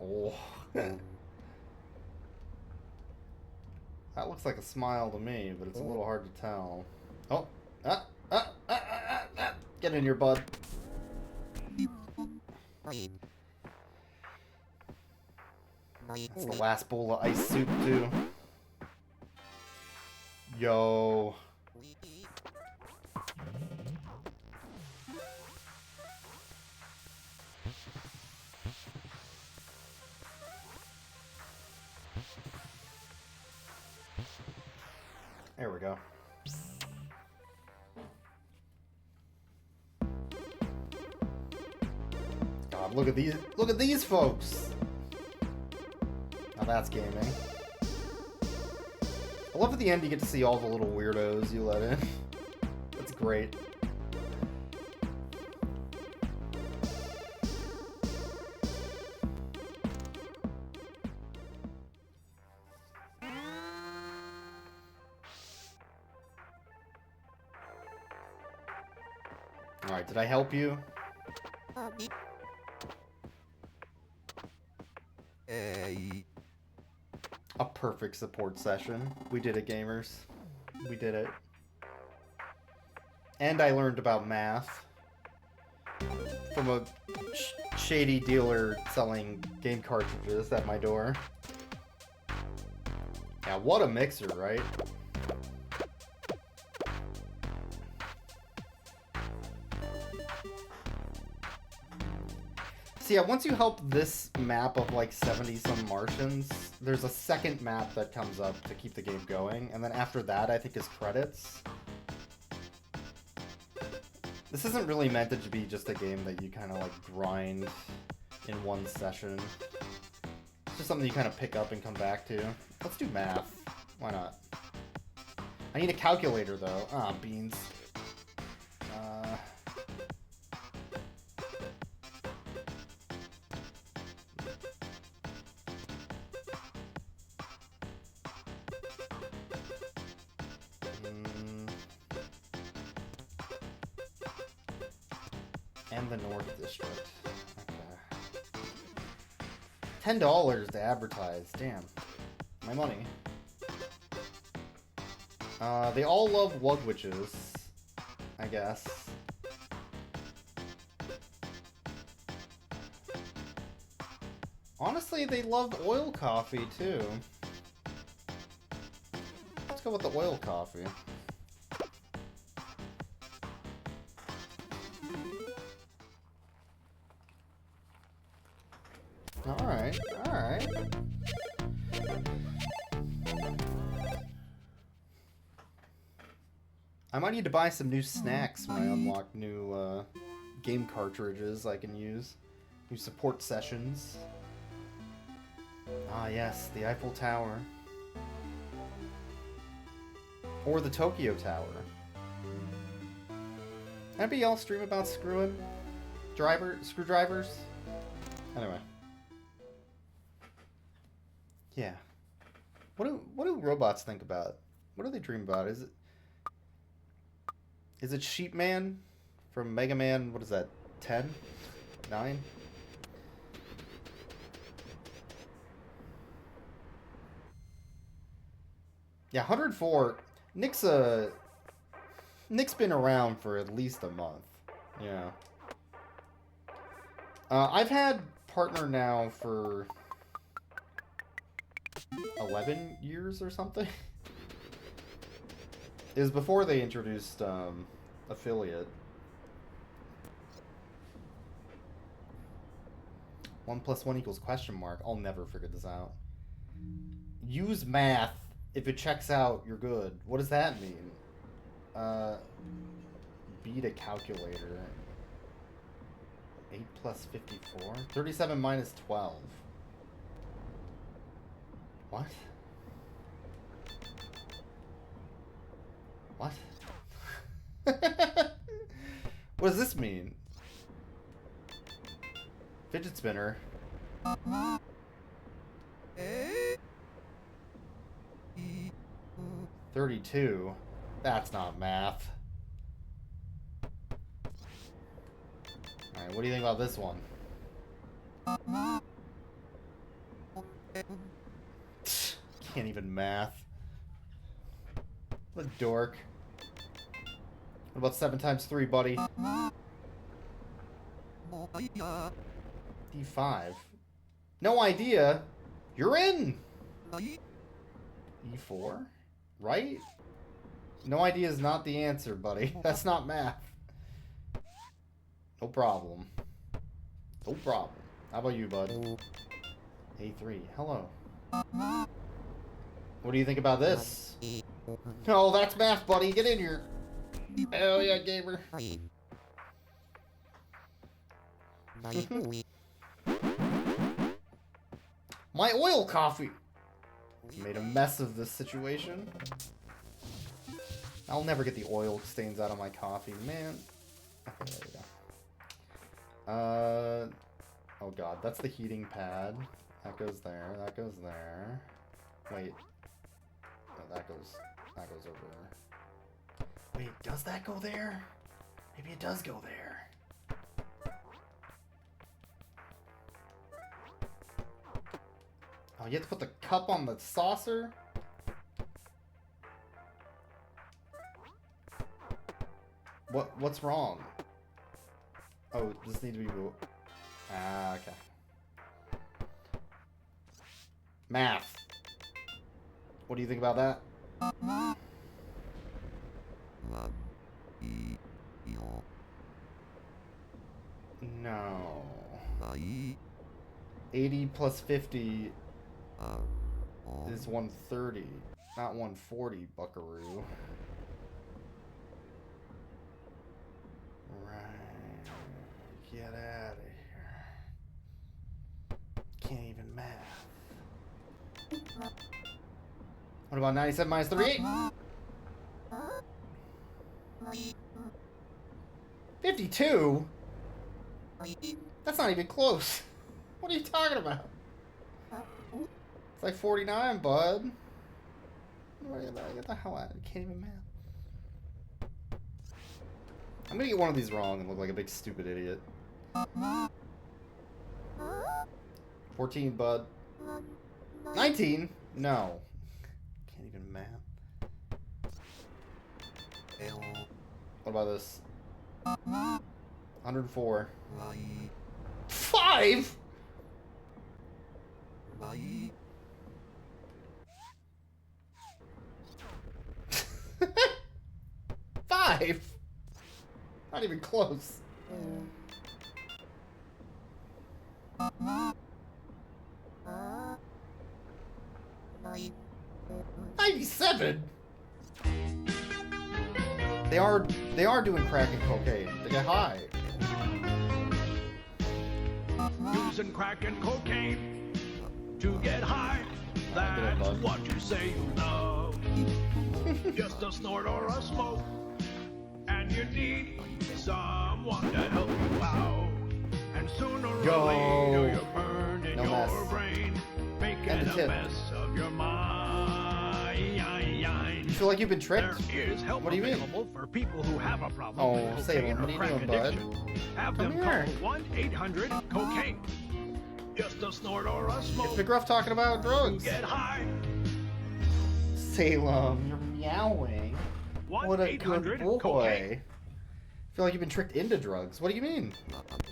Oh. That looks like a smile to me, but it's a little hard to tell. Oh. Get in here, bud. That's the last bowl of ice soup, too. Yo. There we go. God, look at these folks. Now that's gaming. I love at the end you get to see all the little weirdos you let in. That's great. Alright, did I help you? A perfect support session. We did it, gamers. We did it. And I learned about math from a shady dealer selling game cartridges at my door. Yeah, what a mixer, right? So yeah, once you help this map of like 70-some Martians, there's a second map that comes up to keep the game going, and then after that, I think is credits. This isn't really meant to be just a game that you kind of like grind in one session. It's just something you kind of pick up and come back to. Let's do math. Why not? I need a calculator though. Ah, beans. And the North District. Okay. $10 to advertise. Damn. My money. They all love Wugwitches, I guess. Honestly, they love oil coffee, too. Let's go with the oil coffee. Alright, alright. I might need to buy some new snacks when I unlock new game cartridges I can use. New support sessions. Ah yes, the Eiffel Tower. Or the Tokyo Tower. Anybody else stream about screwdrivers? Anyway. Yeah. What do robots think about? What do they dream about? Is it Sheep Man from Mega Man, what is that, 10? 9? Yeah, 104. Nick's been around for at least a month. Yeah. I've had partner now for 11 years or something. It was before they introduced affiliate. 1 + 1 = question mark. I'll never figure this out. Use math. If it checks out, you're good. What does that mean? Beat a calculator. 8 + 54? 37 - 12. What? What? What does this mean? Fidget spinner. 32. That's not math. Alright, what do you think about this one? Can't even math. What a dork. What about 7 × 3, buddy? D5. No idea. You're in! E4? Right? No idea is not the answer, buddy. That's not math. No problem. No problem. How about you, bud? A3. Hello. What do you think about this? Oh, that's math, buddy. Get in here. Hell yeah, gamer. My oil coffee! Made a mess of this situation. I'll never get the oil stains out of my coffee, man. Okay, there we go. Oh god, that's the heating pad. That goes there, that goes there. Wait. No, that goes over there. Wait, does that go there? Maybe it does go there. Oh, you have to put the cup on the saucer? What's wrong? Oh, does this need to be... Ah, okay. Math. What do you think about that? No. 80 + 50 is 130, not 140, buckaroo. Right. Get out of here. Can't even math. What about 97 - 3? 52? That's not even close. What are you talking about? It's like 49, bud. Get the hell out of it. Can't even math. I'm gonna get one of these wrong and look like a big stupid idiot. 14, bud. 19? No. Can't even math. What about this? 104. 5? 5? Not even close. 97? They are doing crack and cocaine. They get high. Using crack and cocaine to get high. That's what you say you love. Just a snort or a smoke, and you need someone to help you out. And sooner or later you're burned in your brain, making a mess of your mind. You feel like you've been tricked? There is help What do you mean? available for people who have a problem Oh, with Salem, cocaine what or are you crack doing, bud? addiction. Have Come them here. call 1-800-COCAINE. Just a snort or a smoke. It's McGruff talking about drugs. Get high. Salem, you're meowing. What a good boy. 1-800-COCAINE. I feel like you've been tricked into drugs. What do you mean?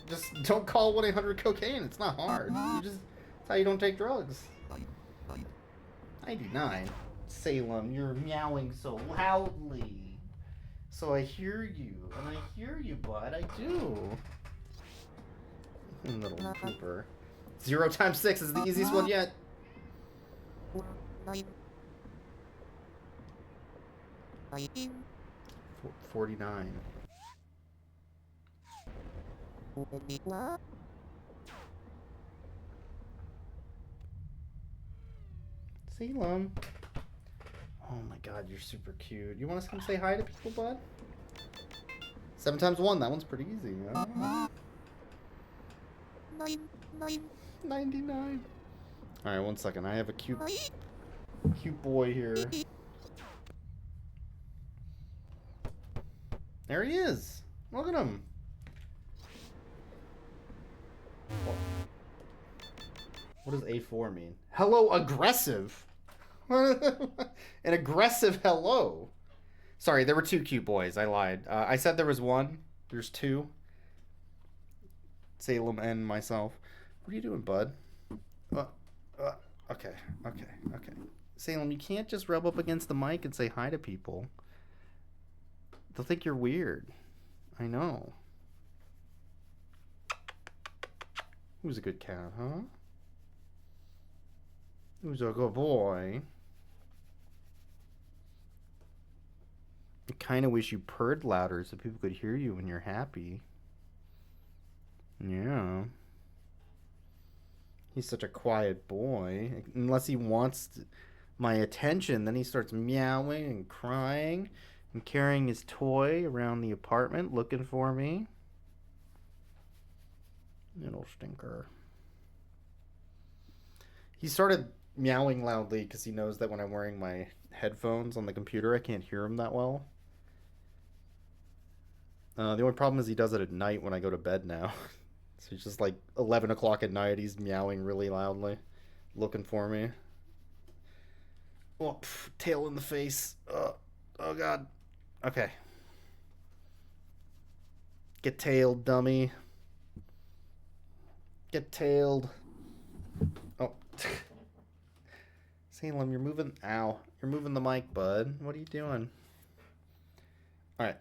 Just don't call 1-800-COCAINE. It's not hard. That's how you don't take drugs. 99. Salem, you're meowing so loudly. So I hear you. And I hear you, bud. I do. Little pooper. 0 times 6 is the easiest one yet. 49. Salem. Oh my god, you're super cute. You want us to come say hi to people, bud? 7 times 1, that one's pretty easy. Oh. 99. Alright, 1 second. I have a cute boy here. There he is. Look at him. What does A4 mean? Hello, aggressive. An aggressive hello. Sorry, there were 2 cute boys. I lied. I said there was 1. There's 2. Salem and myself. What are you doing, bud? Okay. Salem, you can't just rub up against the mic and say hi to people. They'll think you're weird. I know. Who's a good cat, huh? Who's a good boy? I kind of wish you purred louder so people could hear you when you're happy. Yeah. He's such a quiet boy. Unless he wants my attention, then he starts meowing and crying and carrying his toy around the apartment looking for me. Little stinker. He started meowing loudly because he knows that when I'm wearing my headphones on the computer, I can't hear him that well. The only problem is he does it at night when I go to bed now. So it's just like 11 o'clock at night, he's meowing really loudly, looking for me. Oh, tail in the face. Oh god. Okay. Get tailed, dummy. Get tailed. Oh. Salem, you're moving. Ow. You're moving the mic, bud. What are you doing? Alright.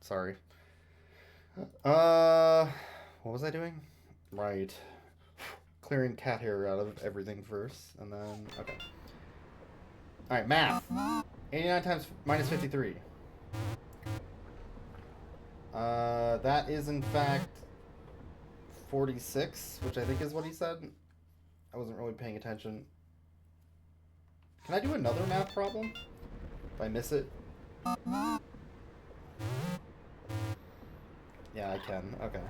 Sorry. What was I doing? Right. Clearing cat hair out of everything first, and then... Okay. Alright, math. 89 times minus 53. That is in fact 46, which I think is what he said. I wasn't really paying attention. Can I do another math problem? If I miss it? Yeah, I can. Okay.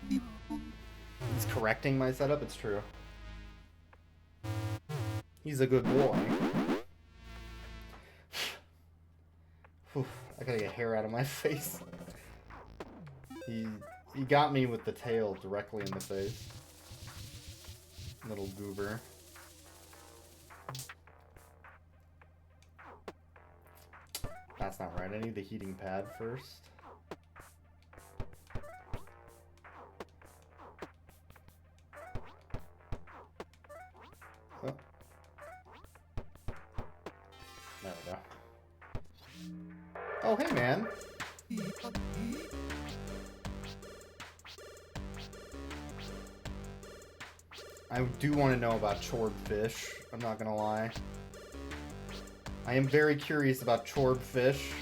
He's correcting my setup, it's true. He's a good boy. I gotta get hair out of my face. He got me with the tail directly in the face. Little goober. That's not right. I need the heating pad first. Oh. There we go. Oh, hey, man. I do want to know about chored fish. I'm not gonna lie. I am very curious about chored fish.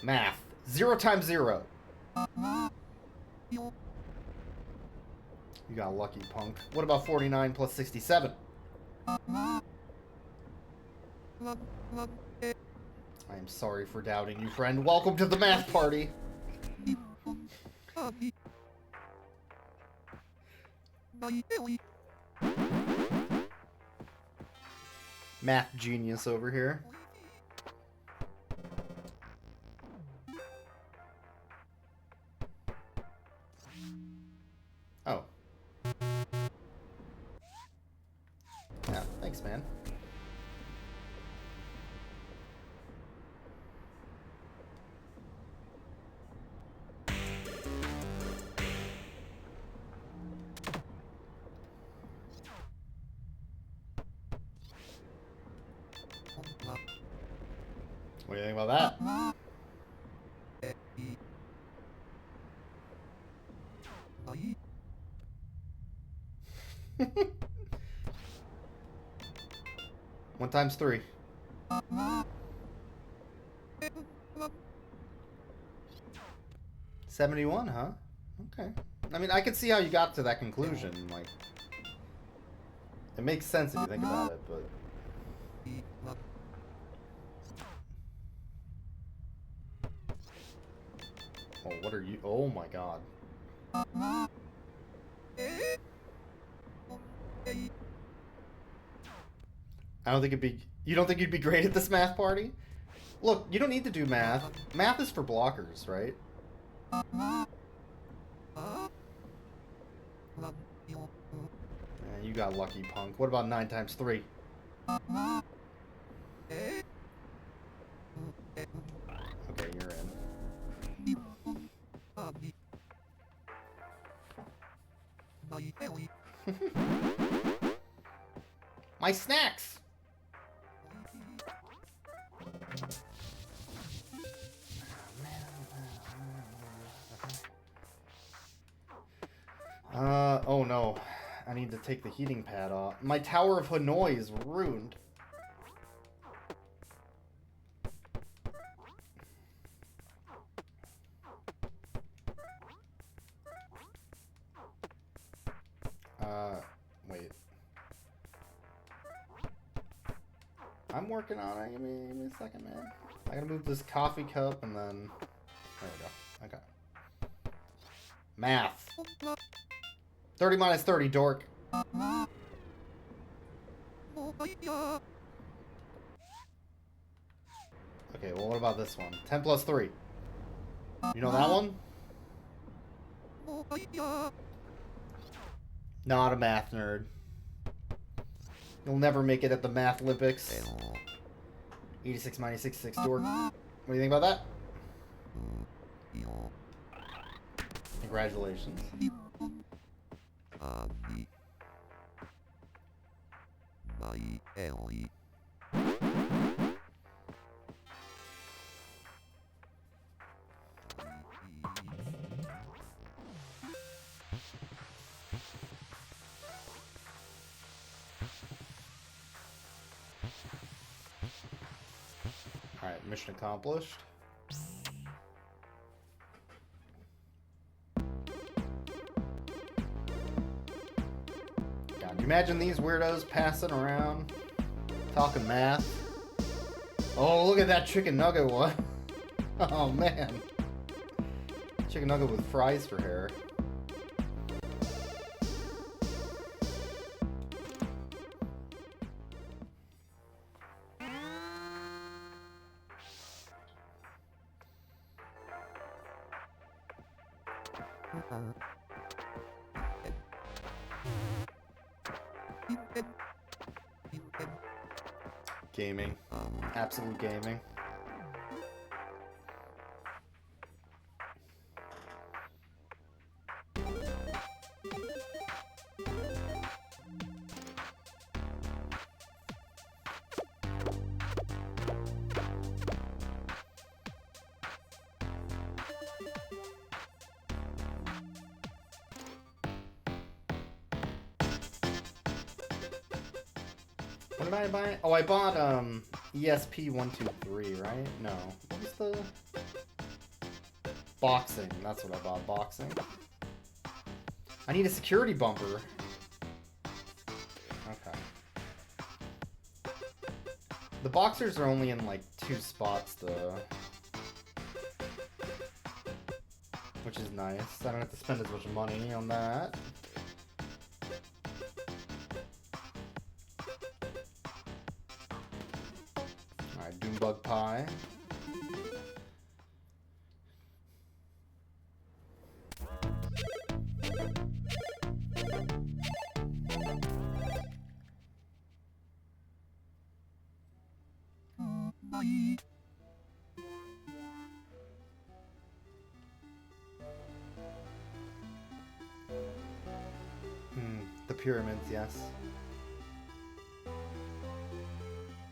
Math. 0 times 0. You got lucky, punk. What about 49 plus 67? I am sorry for doubting you, friend. Welcome to the math party. Math genius over here. Oh. Yeah, thanks, man. What do you think about that? One times 3. $71, huh? Okay. I mean, I can see how you got to that conclusion. Like, it makes sense if you think about it, but... Oh, what are you? Oh my god. I don't think it'd be... You don't think you'd be great at this math party? Look, you don't need to do math. Math is for blockers, right? Yeah, you got lucky, punk. What about 9 times 3? Okay, you're in. My snacks! Oh no. I need to take the heating pad off. My Tower of Hanoi is ruined. Wait. I'm working on it. Give me a second, man. I gotta move this coffee cup and then... There we go. Okay. Math. 30 minus 30, dork. Okay, well, what about this one? 10 plus 3. You know that one? Not a math nerd. You'll never make it at the Math Olympics. 86 minus 66, dork. What do you think about that? Congratulations. Alright, mission accomplished. God, imagine these weirdos passing around, talking math. Oh, look at that chicken nugget one. Oh, man. Chicken nugget with fries for hair. Gaming. Absolute gaming. What did I buy? Oh, I bought ESP123, right? No. What was the boxing? That's what I bought. Boxing. I need a security bumper. Okay. The boxers are only in like 2 spots though, which is nice. I don't have to spend as much money on that. Alright, Doombug Pie. The pyramids, yes.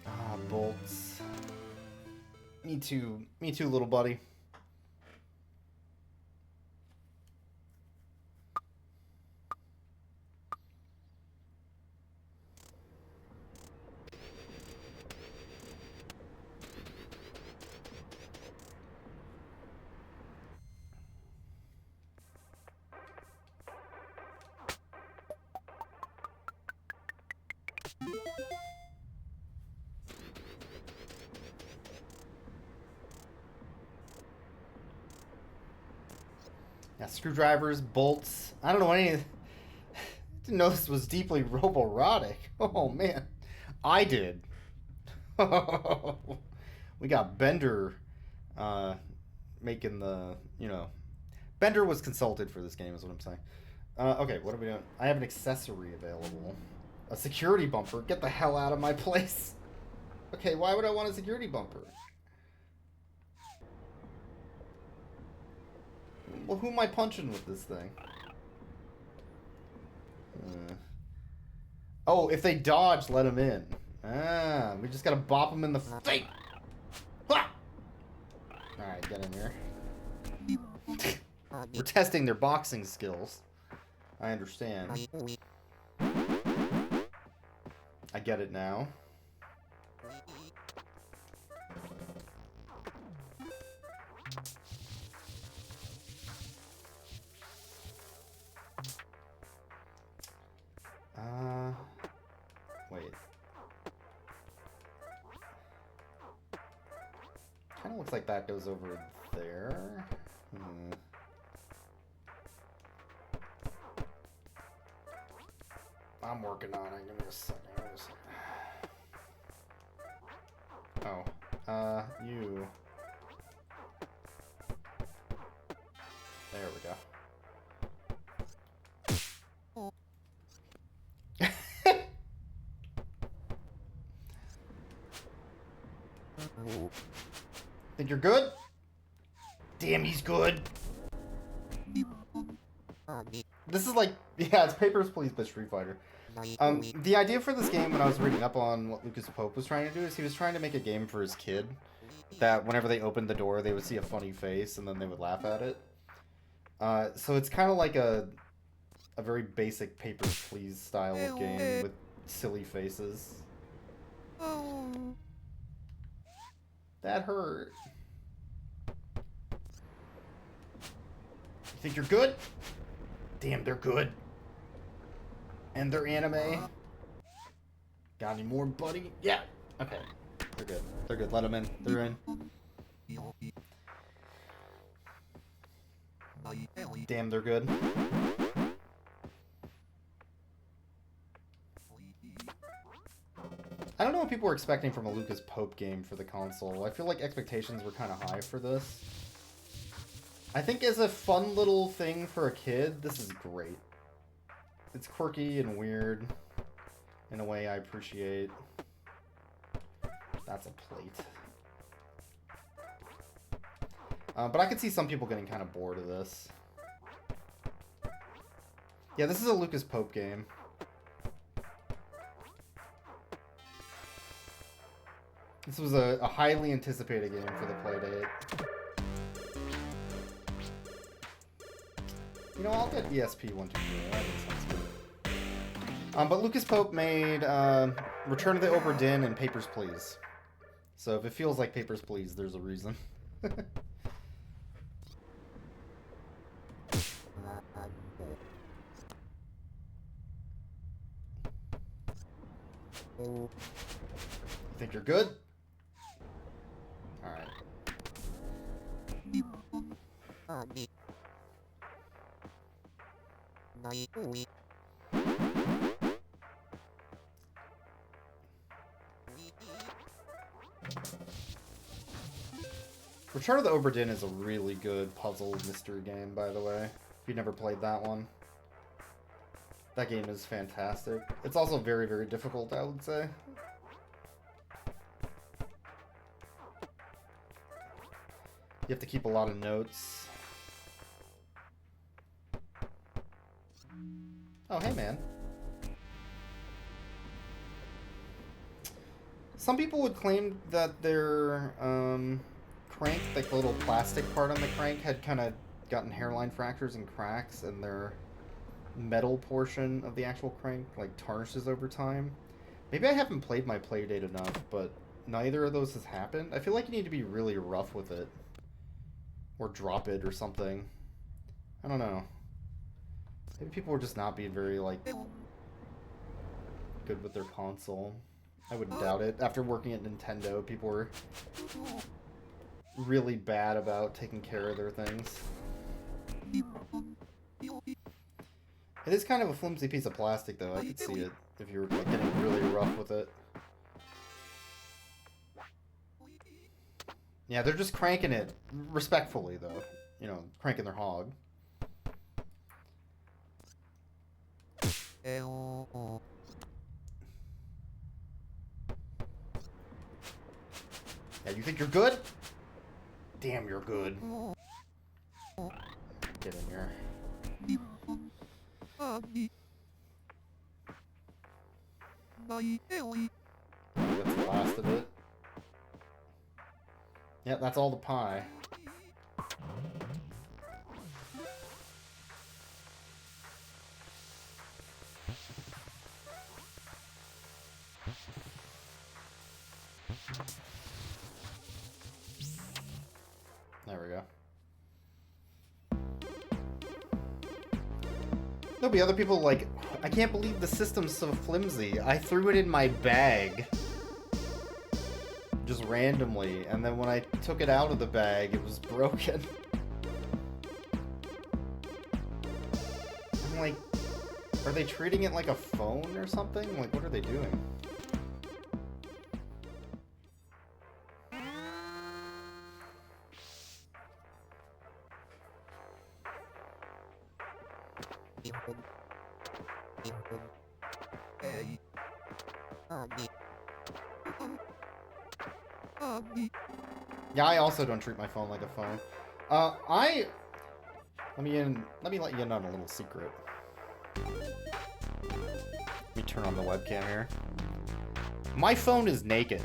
Ah, bolts. Me too, little buddy. Yeah, screwdrivers, bolts. I don't know any. Didn't know this was deeply roborotic. Oh man, I did. We got Bender making the, Bender was consulted for this game is what I'm saying. Okay, what are we doing? I have an accessory available. A security bumper. Get the hell out of my place. Okay, why would I want a security bumper? Well, who am I punching with this thing? Oh, if they dodge, let them in. Ah, we just gotta bop them in the face. Ah! Alright, get in here. We're testing their boxing skills. I understand. I get it now. Wait. Kind of looks like that goes over there. I'm working on it. Give me a second. Oh, you. There we go. Think you're good? Damn, he's good. This is like, yeah, it's Papers, Please, but Street Fighter. The idea for this game, when I was reading up on what Lucas Pope was trying to do, is he was trying to make a game for his kid that whenever they opened the door, they would see a funny face and then they would laugh at it. So it's kind of like a very basic Papers, Please style of game with silly faces. That hurt. You think you're good? Damn, they're good. And they're anime. Got any more, buddy? Yeah. Okay. They're good. They're good. Let them in. They're in. Damn, they're good. I don't know what people were expecting from a Lucas Pope game for the console. I feel like expectations were kind of high for this. I think as a fun little thing for a kid, this is great. It's quirky and weird in a way I appreciate. That's a plate. But I could see some people getting kind of bored of this. Yeah, this is a Lucas Pope game. This was a highly anticipated game for the Playdate. You know, I'll get ESP123. That sounds good. But Lucas Pope made Return of the Obra Dinn and Papers, Please. So if it feels like Papers, Please, there's a reason. You think you're good? Alright. Return of the Obra Dinn is a really good puzzle mystery game, by the way. If you've never played that one. That game is fantastic. It's also very, very difficult, I would say. You have to keep a lot of notes. Oh, hey, man. Some people would claim that their crank, like the little plastic part on the crank, had kind of gotten hairline fractures and cracks, and their metal portion of the actual crank like tarnishes over time. Maybe I haven't played my Playdate enough, but neither of those has happened. I feel like you need to be really rough with it. Or drop it or something. I don't know. Maybe people were just not being very, like, good with their console. I wouldn't doubt it. After working at Nintendo, people were really bad about taking care of their things. It is kind of a flimsy piece of plastic, though. I could see it if you were like, getting really rough with it. Yeah, they're just cranking it respectfully, though. You know, cranking their hog. Yeah, you think you're good? Damn, you're good. Get in here. That's the last of it. Yep, that's all the pie. There we go. There'll be other people like, I can't believe the system's so flimsy. I threw it in my bag. Just randomly, and then when I took it out of the bag, it was broken. I'm like, are they treating it like a phone or something? Like, what are they doing? Yeah, I also don't treat my phone like a phone. Let me let you in on a little secret. Let me turn on the webcam here. My phone is naked.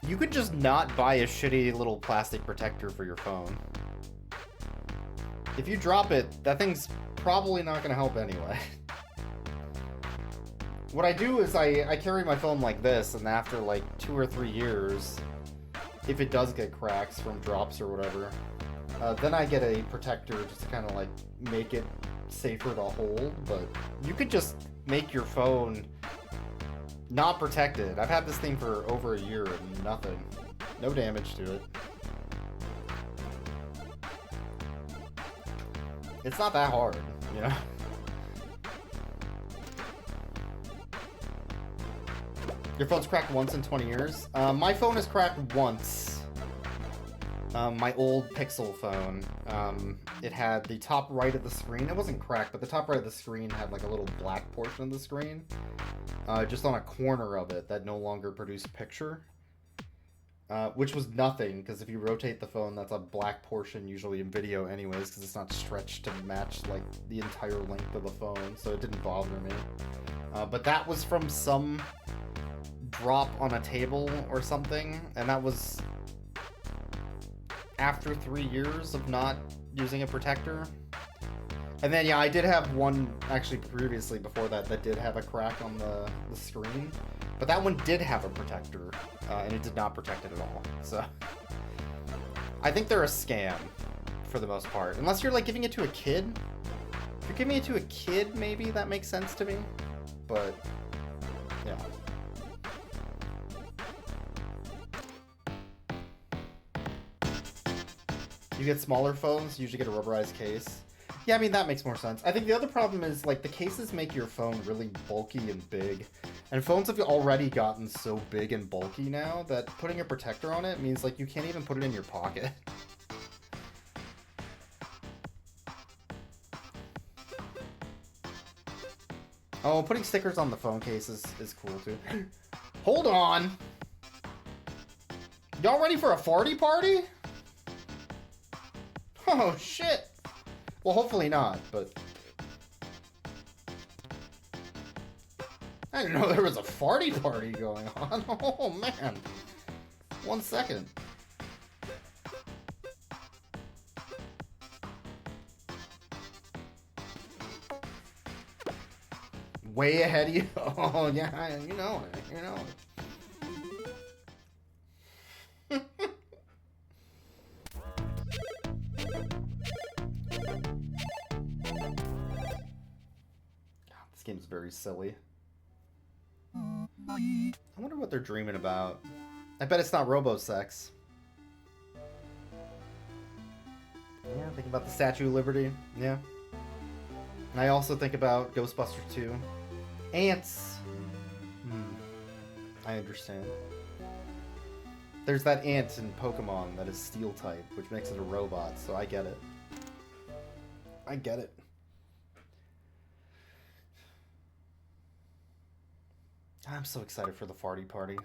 You could just not buy a shitty little plastic protector for your phone. If you drop it, that thing's probably not gonna help anyway. What I do is I carry my phone like this, and after like 2 or 3 years, if it does get cracks from drops or whatever, then I get a protector just to kind of like make it safer to hold. But you could just make your phone, Not protected. I've had this thing for over a year and nothing. No damage to it. It's not that hard, you know? Your phone's cracked once in 20 years? My phone has cracked once. My old Pixel phone. It had the top right of the screen. It wasn't cracked, but the top right of the screen had like a little black portion of the screen. Just on a corner of it that no longer produced a picture. Which was nothing, because if you rotate the phone, that's a black portion usually in video anyways, because it's not stretched to match like the entire length of the phone, so it didn't bother me. But that was from some drop on a table or something, and that was after 3 years of not using a protector. And then, yeah, I did have one, actually previously before that, that did have a crack on the screen. But that one did have a protector, and it did not protect it at all. So, I think they're a scam, for the most part. Unless you're, like, giving it to a kid. If you're giving it to a kid, maybe that makes sense to me. But, yeah. You get smaller phones, you usually get a rubberized case. Yeah, I mean, that makes more sense. I think the other problem is, like, the cases make your phone really bulky and big. And phones have already gotten so big and bulky now that putting a protector on it means, like, you can't even put it in your pocket. Oh, putting stickers on the phone case is cool, too. Hold on! Y'all ready for a farty party? Oh, shit! Well, hopefully not, but... I didn't know there was a farty party going on. Oh, man. 1 second. Way ahead of you. Oh, yeah, you know it. You know it. This game's very silly. I wonder what they're dreaming about. I bet it's not robo-sex. Yeah, think about the Statue of Liberty. Yeah. And I also think about Ghostbusters 2. Ants! I understand. There's that ant in Pokemon that is steel type, which makes it a robot, so I get it. I get it. I'm so excited for the farty party.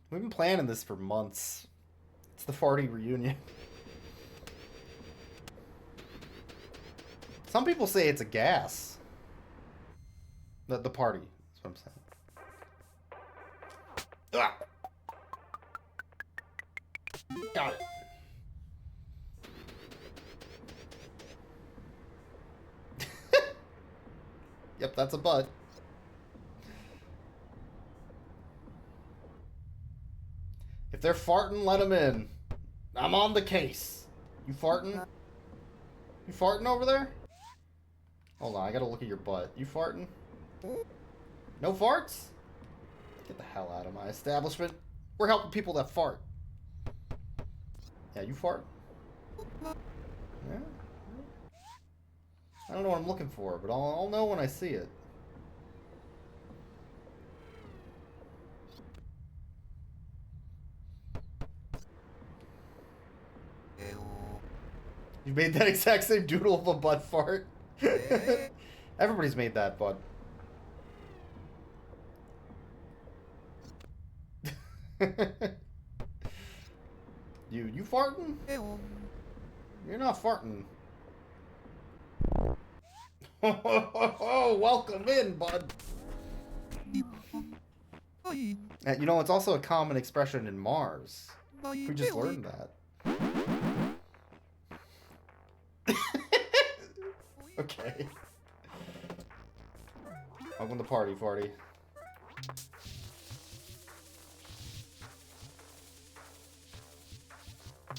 We've been planning this for months. It's the farty reunion. Some people say it's a gas. The party, that's what I'm saying. Ah! Got it. Yep, that's a butt. If they're farting, let them in. I'm on the case. You farting? You farting over there? Hold on, I gotta look at your butt. You farting? No farts? Get the hell out of my establishment. We're helping people that fart. Yeah, you fart? Yeah? I don't know what I'm looking for, but I'll know when I see it. You made that exact same doodle of a butt fart? Everybody's made that, bud. You farting? You're not farting. Welcome in, bud. You know, it's also a common expression in Mars. We just learned that. Okay. Welcome to party, farty.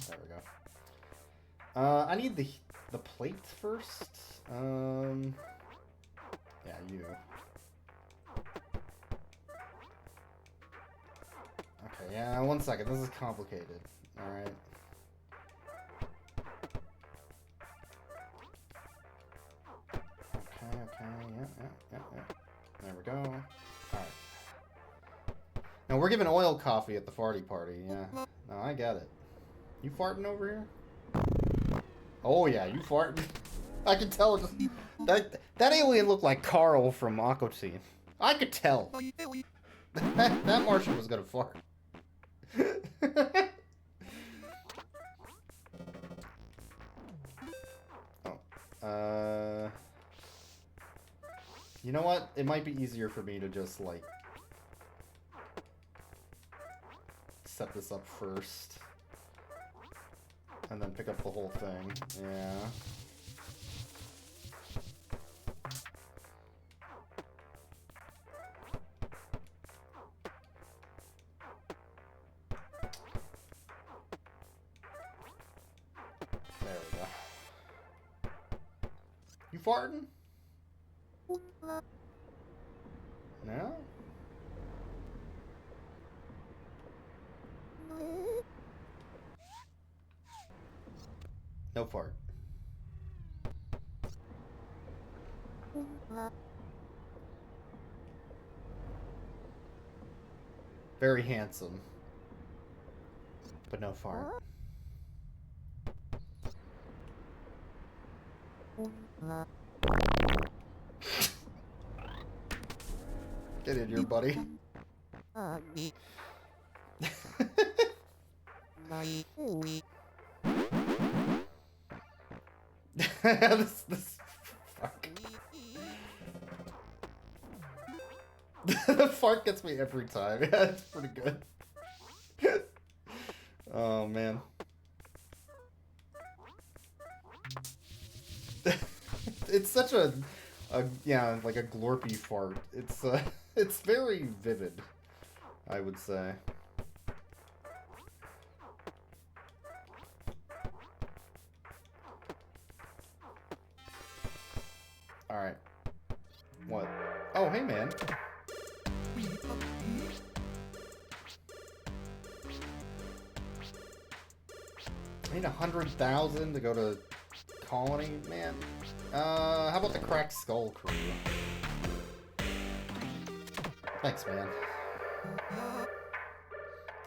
There we go. I need the plate first. Yeah, you. yeah, 1 second. This is complicated. Alright. Okay, yeah. There we go. Alright. Now, we're giving oil coffee at the farty party, yeah. No, I get it. You farting over here? Oh, yeah, you farting. I could tell. Just, that alien looked like Carl from Aquatine. I could tell. That Martian was gonna fart. Oh. You know what? It might be easier for me to just, like, set this up first. And then pick up the whole thing. Yeah. There we go. You farting? No? No fart. Very handsome. But no fart. Get in here, buddy. this fuck. The fart gets me every time. Yeah, it's pretty good. Oh man. It's such a yeah, like a glorpy fart. It's very vivid, I would say. All right. What? Oh, hey, man. I need 100,000 to go to Colony, man. How about the Cracked Skull crew? Thanks, man.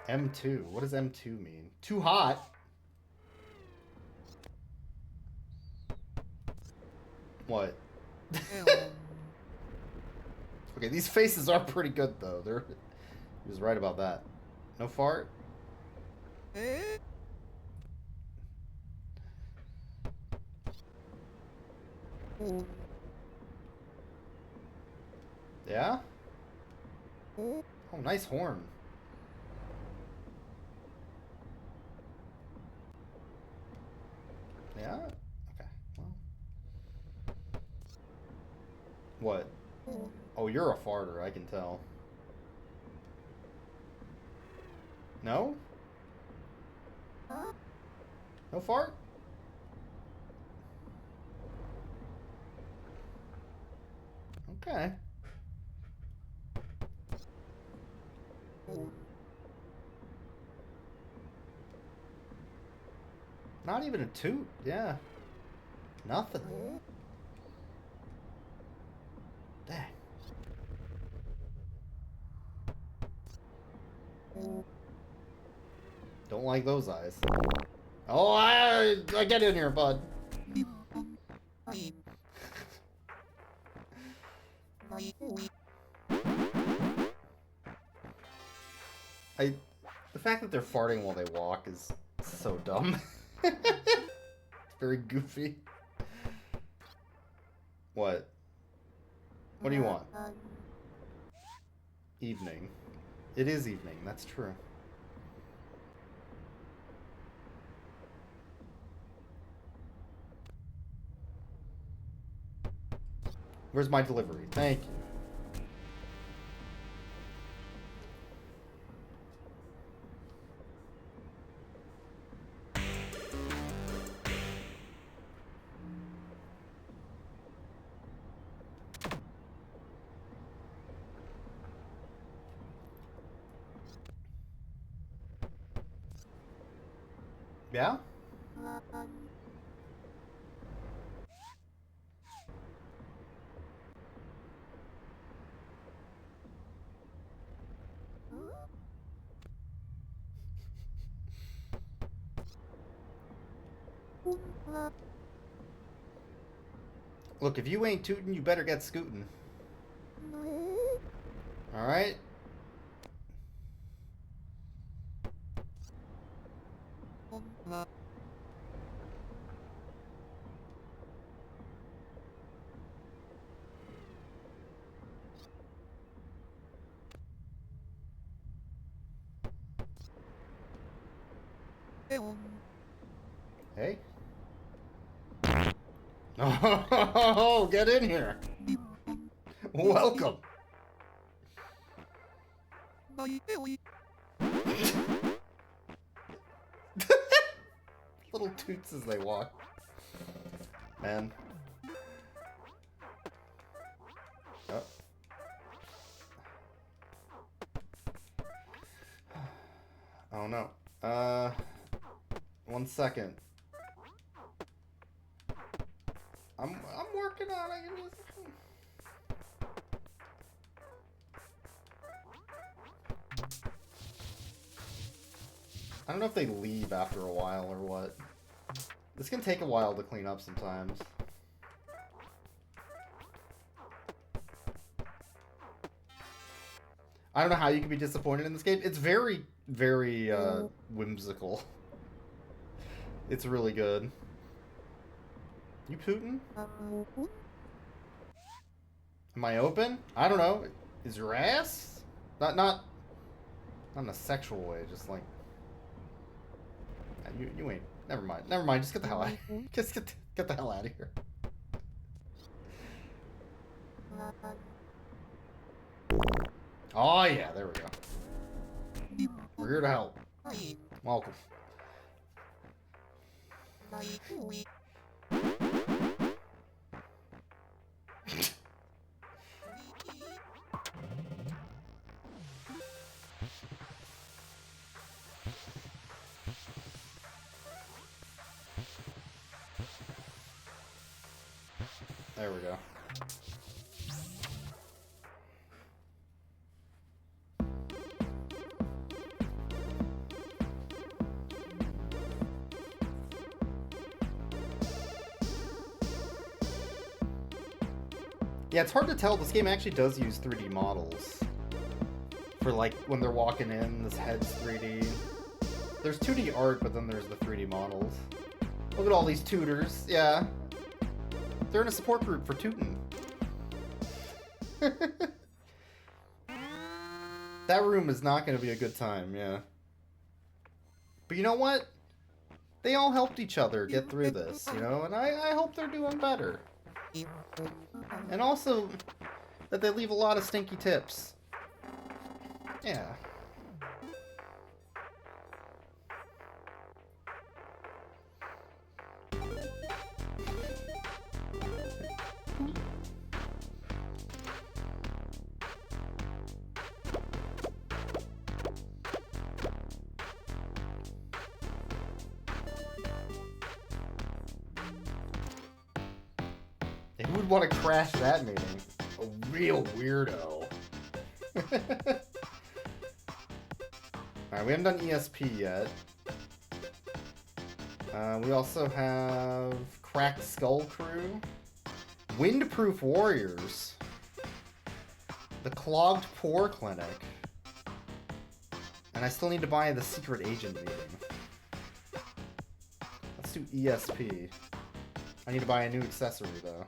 M2. What does M2 mean? Too hot? What? Okay, these faces are pretty good, though. He was right about that. No fart? Yeah? Oh, nice horn. Yeah? Okay, well. What? Oh, you're a farter, I can tell. No? No fart? Okay. Not even a toot, yeah. Nothing. Dang. Don't like those eyes. Oh, I get in here, bud. The fact that they're farting while they walk is so dumb. It's very goofy. What? What do you want? Evening. It is evening, that's true. Where's my delivery? Thank you. Yeah? Look, if you ain't tootin', you better get scootin'. Alright? Hey? Oh, get in here. Welcome. Little toots as they walk. Man. Oh. Oh no. 1 second. I'm working on it. I don't know if they leave after a while or what. This can take a while to clean up sometimes. I don't know how you can be disappointed in this game. It's very, very whimsical. It's really good. You Putin? Am I open? I don't know. Is your ass? Not in a sexual way. Just like you ain't. Never mind. Never mind. Just get the hell out. Just get the hell out of here. Oh yeah, there we go. We're here to help. Welcome. There we go. Yeah, it's hard to tell. This game actually does use 3D models. For like when they're walking in, this head's 3D. There's 2D art, but then there's the 3D models. Look at all these tutors. Yeah. They're in a support group for tootin'. That room is not going to be a good time, yeah. But you know what? They all helped each other get through this, you know? And I hope they're doing better. And also, that they leave a lot of stinky tips. Yeah. Who would want to crash that meeting? A real weirdo. Alright, we haven't done ESP yet. We also have Cracked Skull Crew, Windproof Warriors, the Clogged Pore Clinic, and I still need to buy the Secret Agent meeting. Let's do ESP. I need to buy a new accessory though.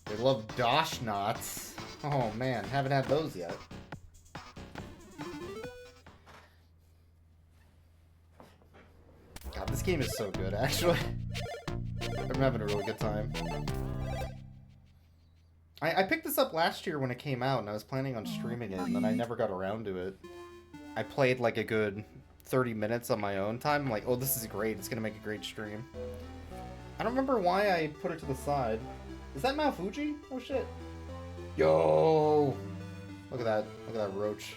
They love Dosh knots. Oh man, haven't had those yet. God, this game is so good, actually. I'm having a really good time. I picked this up last year when it came out, and I was planning on streaming it, and then I never got around to it. I played like a good 30 minutes on my own time. I'm like, oh, this is great. It's gonna make a great stream. I don't remember why I put it to the side. Is that Mount Fuji? Oh shit. Yo! Look at that. Look at that roach.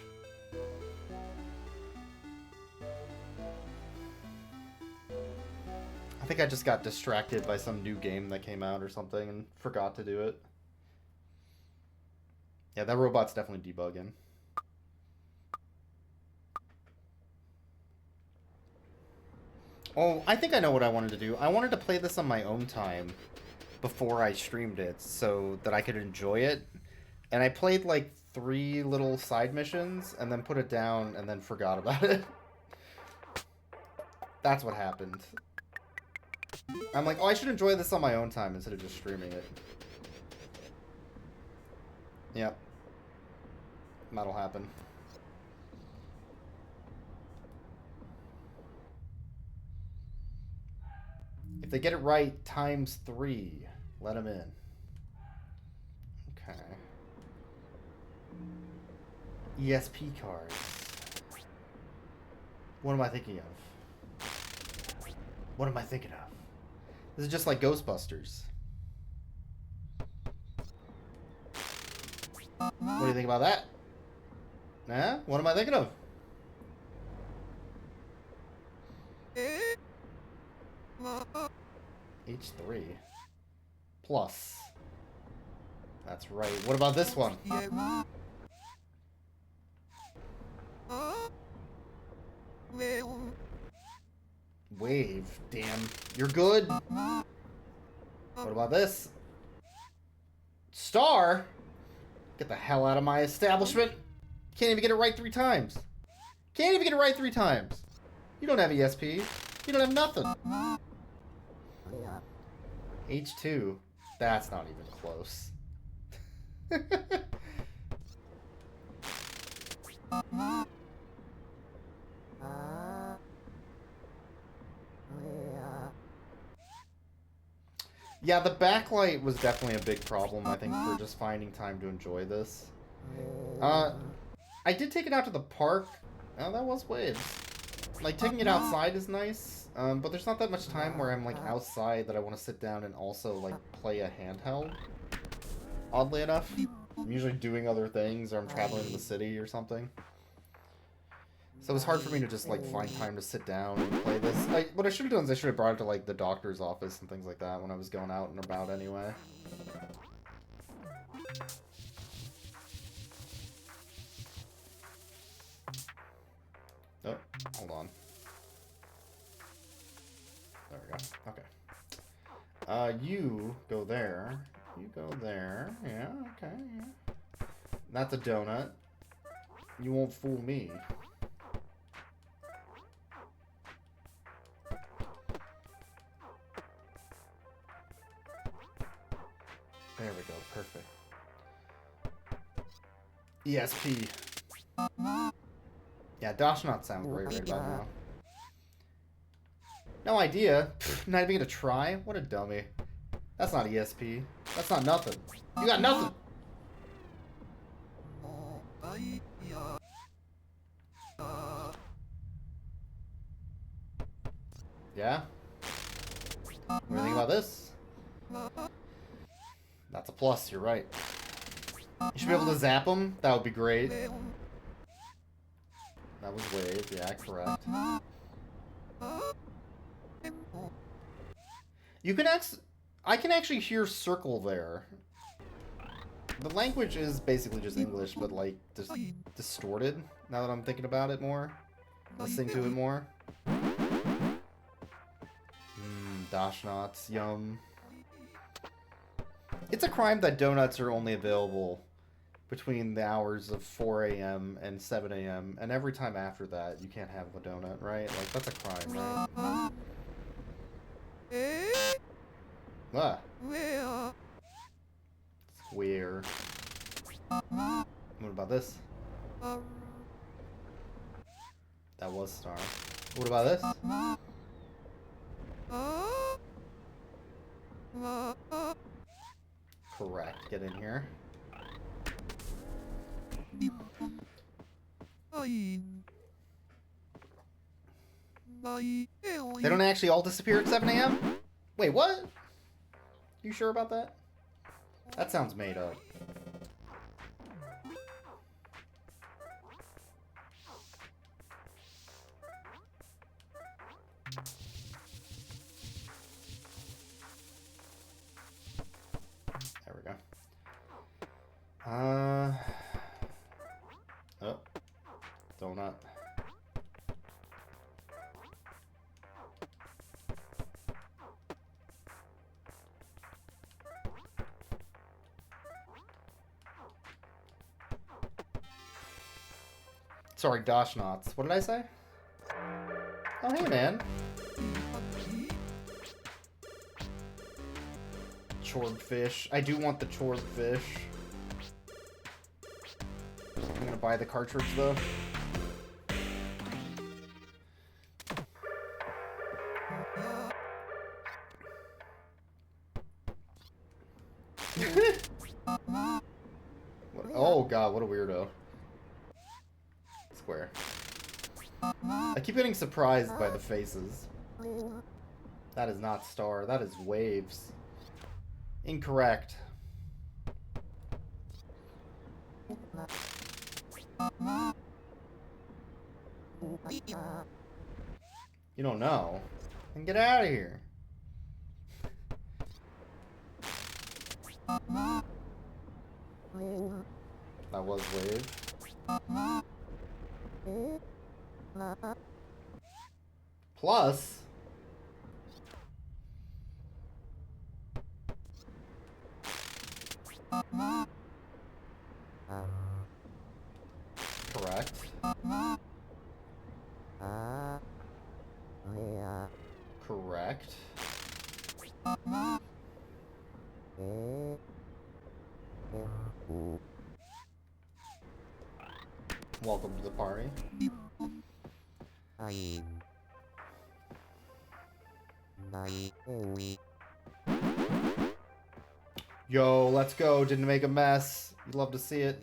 I think I just got distracted by some new game that came out or something and forgot to do it. Yeah, that robot's definitely debugging. Oh, I think I know what I wanted to do. I wanted to play this on my own time before I streamed it so that I could enjoy it. And I played like 3 little side missions and then put it down and then forgot about it. That's what happened. I'm like, oh, I should enjoy this on my own time instead of just streaming it. Yep. That'll happen. If they get it right, ×3. Let them in. Okay. ESP cards. What am I thinking of? What am I thinking of? This is just like Ghostbusters. What do you think about that? Nah? What am I thinking of? H3. Plus. That's right. What about this one? Wave. Damn. You're good. What about this? Star? Get the hell out of my establishment. Can't even get it right 3 times. Can't even get it right 3 times. You don't have ESP. You don't have nothing. H2. That's not even close. Yeah, the backlight was definitely a big problem, I think, for just finding time to enjoy this. I did take it out to the park. Oh, that was waves. Like, taking it outside is nice, but there's not that much time where I'm, like, outside that I want to sit down and also, like, play a handheld. Oddly enough. I'm usually doing other things, or I'm traveling to the city or something. So it was hard for me to just, like, find time to sit down and play this. What I should have done is I should have brought it to, like, the doctor's office and things like that when I was going out and about anyway. Oh, hold on. There we go. Okay. You go there. You go there. Yeah, okay, yeah. That's a donut. You won't fool me. There we go, perfect. ESP. Yeah, does not sound great right about now. No idea. Not even gonna try? What a dummy. That's not ESP. That's not nothing. You got nothing! Yeah? What do you think about this? That's a plus, you're right. You should be able to zap them. That would be great. That was wave, yeah, correct. You can I can actually hear circle there. The language is basically just English, but like just distorted. Now that I'm thinking about it more, listening to it more. Doshnots, yum. It's a crime that donuts are only available between the hours of 4 a.m. and 7 a.m. and every time after that you can't have a donut, right? Like, that's a crime, right? What? Square. What about this? That was star. What about this? Correct. Get in here. They don't actually all disappear at 7 a.m.? Wait, what? You sure about that? That sounds made up. There we go. Oh. Donut. Sorry, Doshnots. What did I say? Oh, hey, man. Chored fish. I do want the chored fish. I'm gonna buy the cartridge, though. Oh, God, what a weirdo. Square. I keep getting surprised by the faces. That is not star. That is waves. Incorrect. You don't know? Then get out of here. That was wave. Plus. Correct. Correct. Welcome to the party. Yo, let's go. Didn't make a mess. You'd love to see it.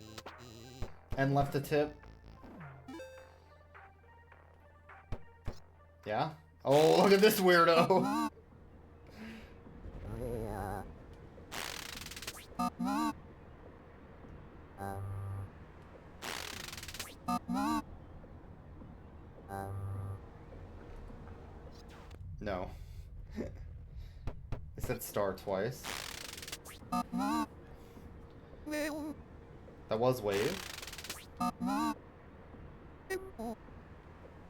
And left a tip. Yeah? Oh, look at this weirdo. No. I said star twice. That was wave.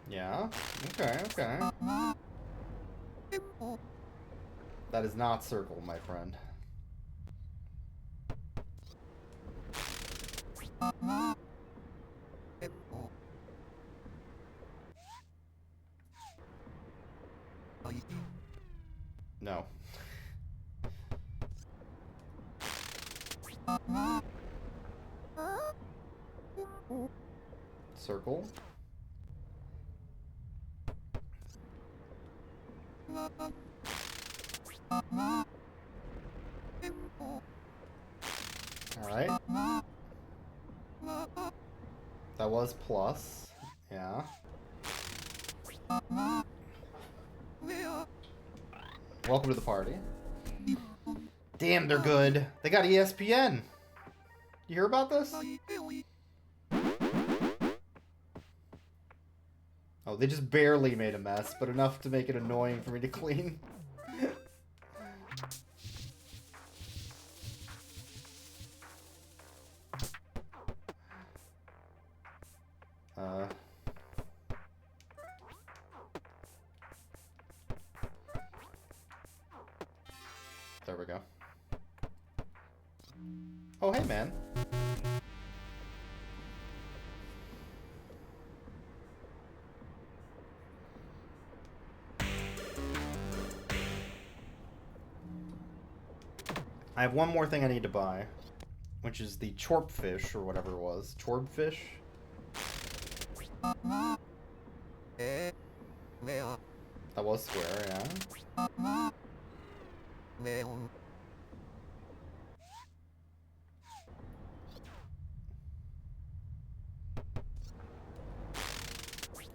Yeah. Okay, okay. That is not circle, my friend. No. Circle. Alright. That was plus. Yeah. Welcome to the party. Damn, they're good. They got ESPN. You hear about this? Oh, they just barely made a mess, but enough to make it annoying for me to clean. There we go. Oh, hey, man. I have one more thing I need to buy, which is the chorp fish, or whatever it was. Chorb fish? That was square, yeah.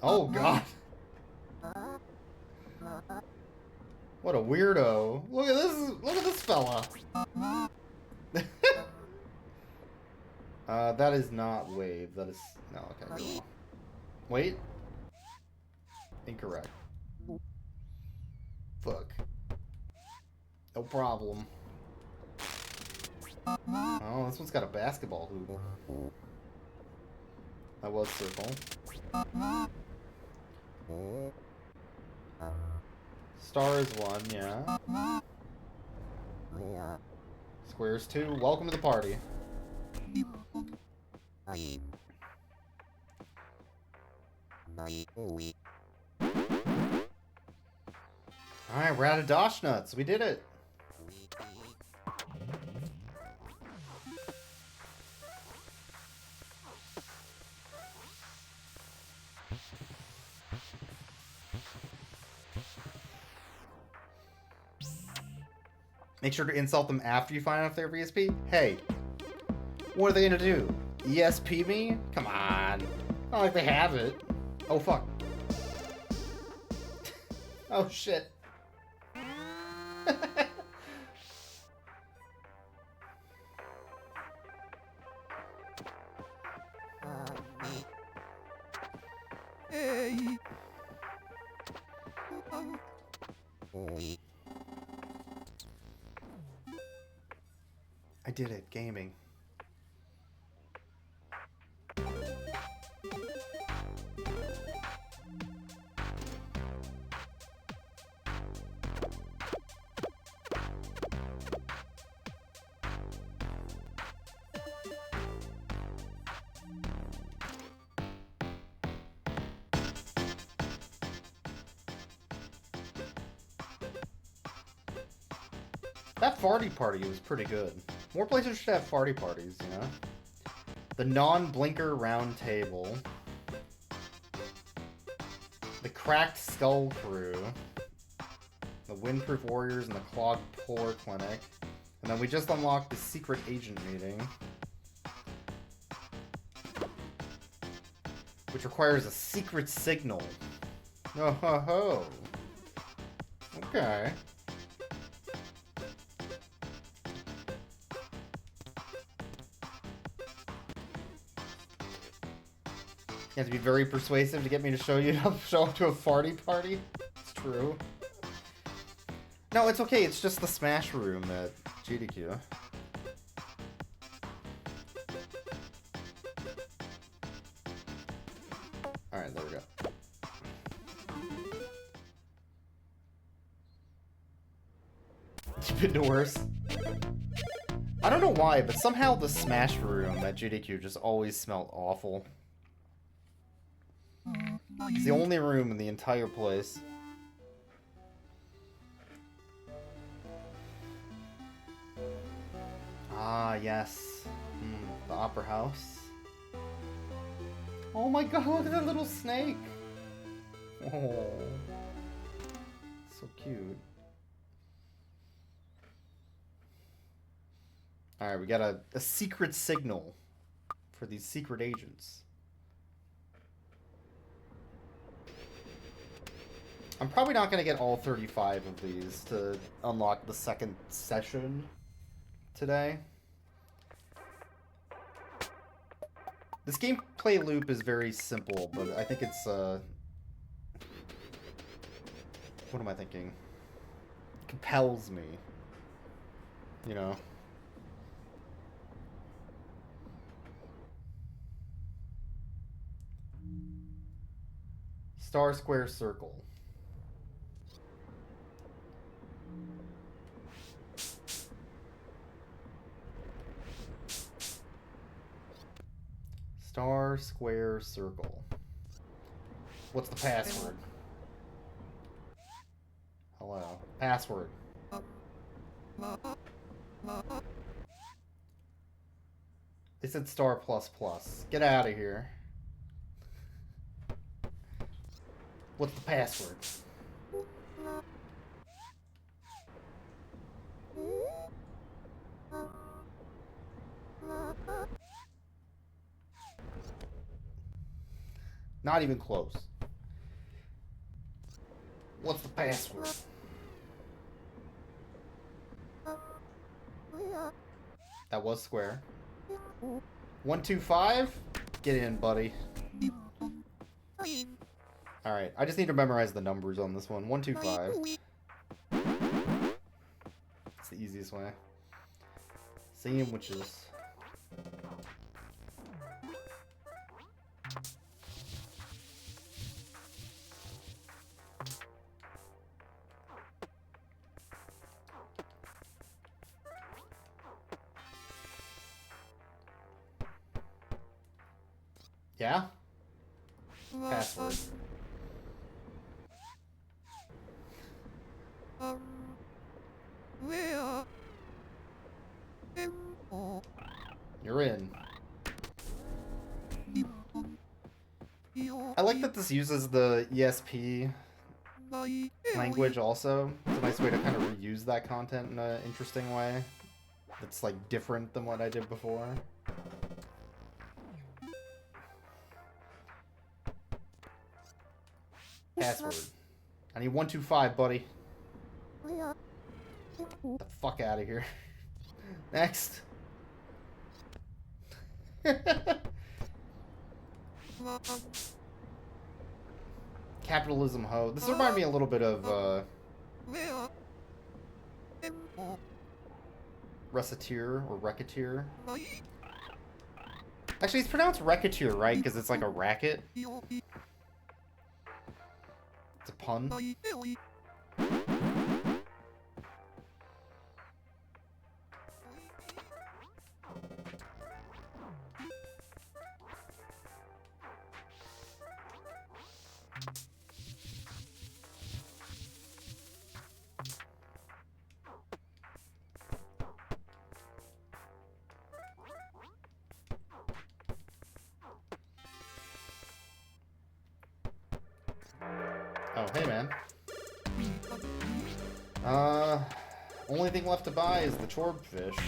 Oh, God. What a weirdo. Look at this. Look at this fella. That is not wave. That is... No, okay. Go on. Wait. Incorrect. Fuck. No problem. Oh, this one's got a basketball hoop. That was circle. Star is 1, yeah. Squares 2. Welcome to the party. Alright, we're out of Dosh Nuts. We did it. Make sure to insult them after you find out if they're VSP. Hey, what are they gonna do? ESP me? Come on. Not like they have it. Oh, fuck. Oh, shit. I did it, gaming. That farty party was pretty good. More places should have farty parties, you know? The non-blinker round table. The cracked skull crew. The windproof warriors and the clogged pore clinic. And then we just unlocked the secret agent meeting. Which requires a secret signal. Oh ho ho. Okay. You have to be very persuasive to get me to show up to a farty party. It's true. No, it's okay. It's just the Smash room at GDQ. Alright, there we go. It's been to worse. I don't know why, but somehow the Smash room at GDQ just always smelled awful. It's the only room in the entire place. Ah, yes. The Opera House. Oh my god, look at that little snake! Oh. So cute. Alright, we got a secret signal for these secret agents. I'm probably not going to get all 35 of these to unlock the second session today. This gameplay loop is very simple, but I think it's, what am I thinking? It compels me. You know? Star, square, circle. Star, square, circle. What's the password? Hello. Password. They said star plus plus. Get out of here. What's the password? Not even close. What's the password? That was square. 125? Get in, buddy. Alright, I just need to memorize the numbers on this one. 125. It's the easiest way. Sandwiches. Yeah? Password. You're in. I like that this uses the ESP language also. It's a nice way to kind of reuse that content in an interesting way. It's like different than what I did before. Password. I need 125, buddy. Get the fuck out of here. Next. Capitalism ho. This reminds me a little bit of Reciteer or Racketeer. Actually, it's pronounced Racketeer, right? Because it's like a racket. It's a pun. Oh, hey, man. Only thing left to buy is the chorbfish.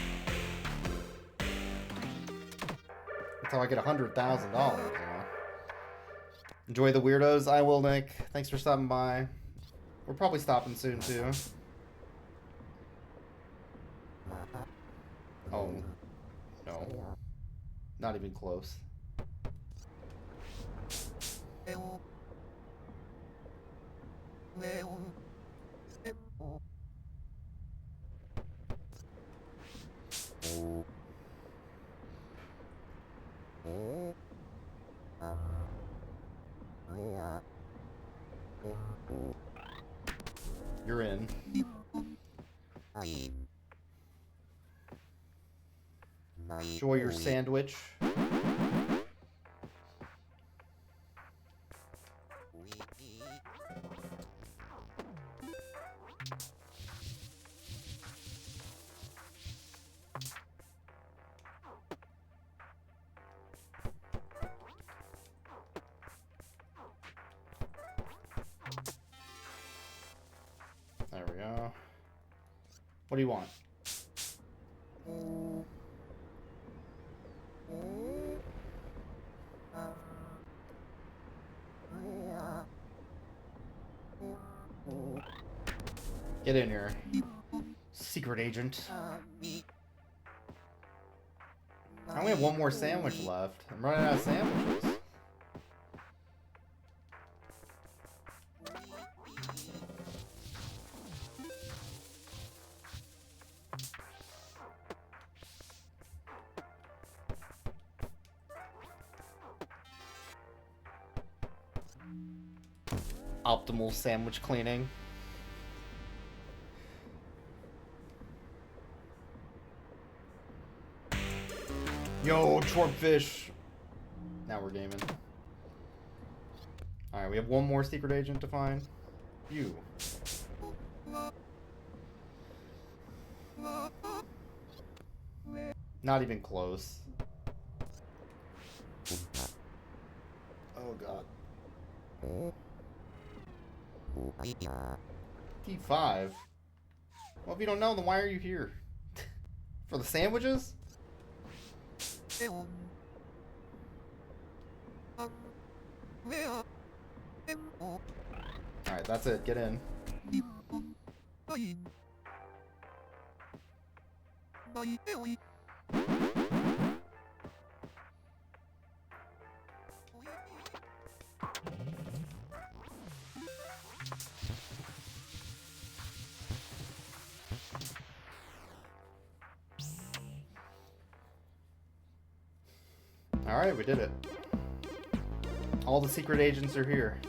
That's how I get $100,000, you know? Enjoy the weirdos. I will, Nick. Thanks for stopping by. We're probably stopping soon, too. Oh. No. Not even close. You're in. Enjoy your sandwich. There we go. What do you want? Get in here, secret agent. I only have one more sandwich left. I'm running out of sandwiches. Optimal sandwich cleaning. Yo, chorbfish. Now we're gaming. Alright, we have one more secret agent to find. You. Not even close. Oh god. T5? Well, if you don't know, then why are you here? For the sandwiches? Alright, that's it. Get in. Alright, we did it. All the secret agents are here.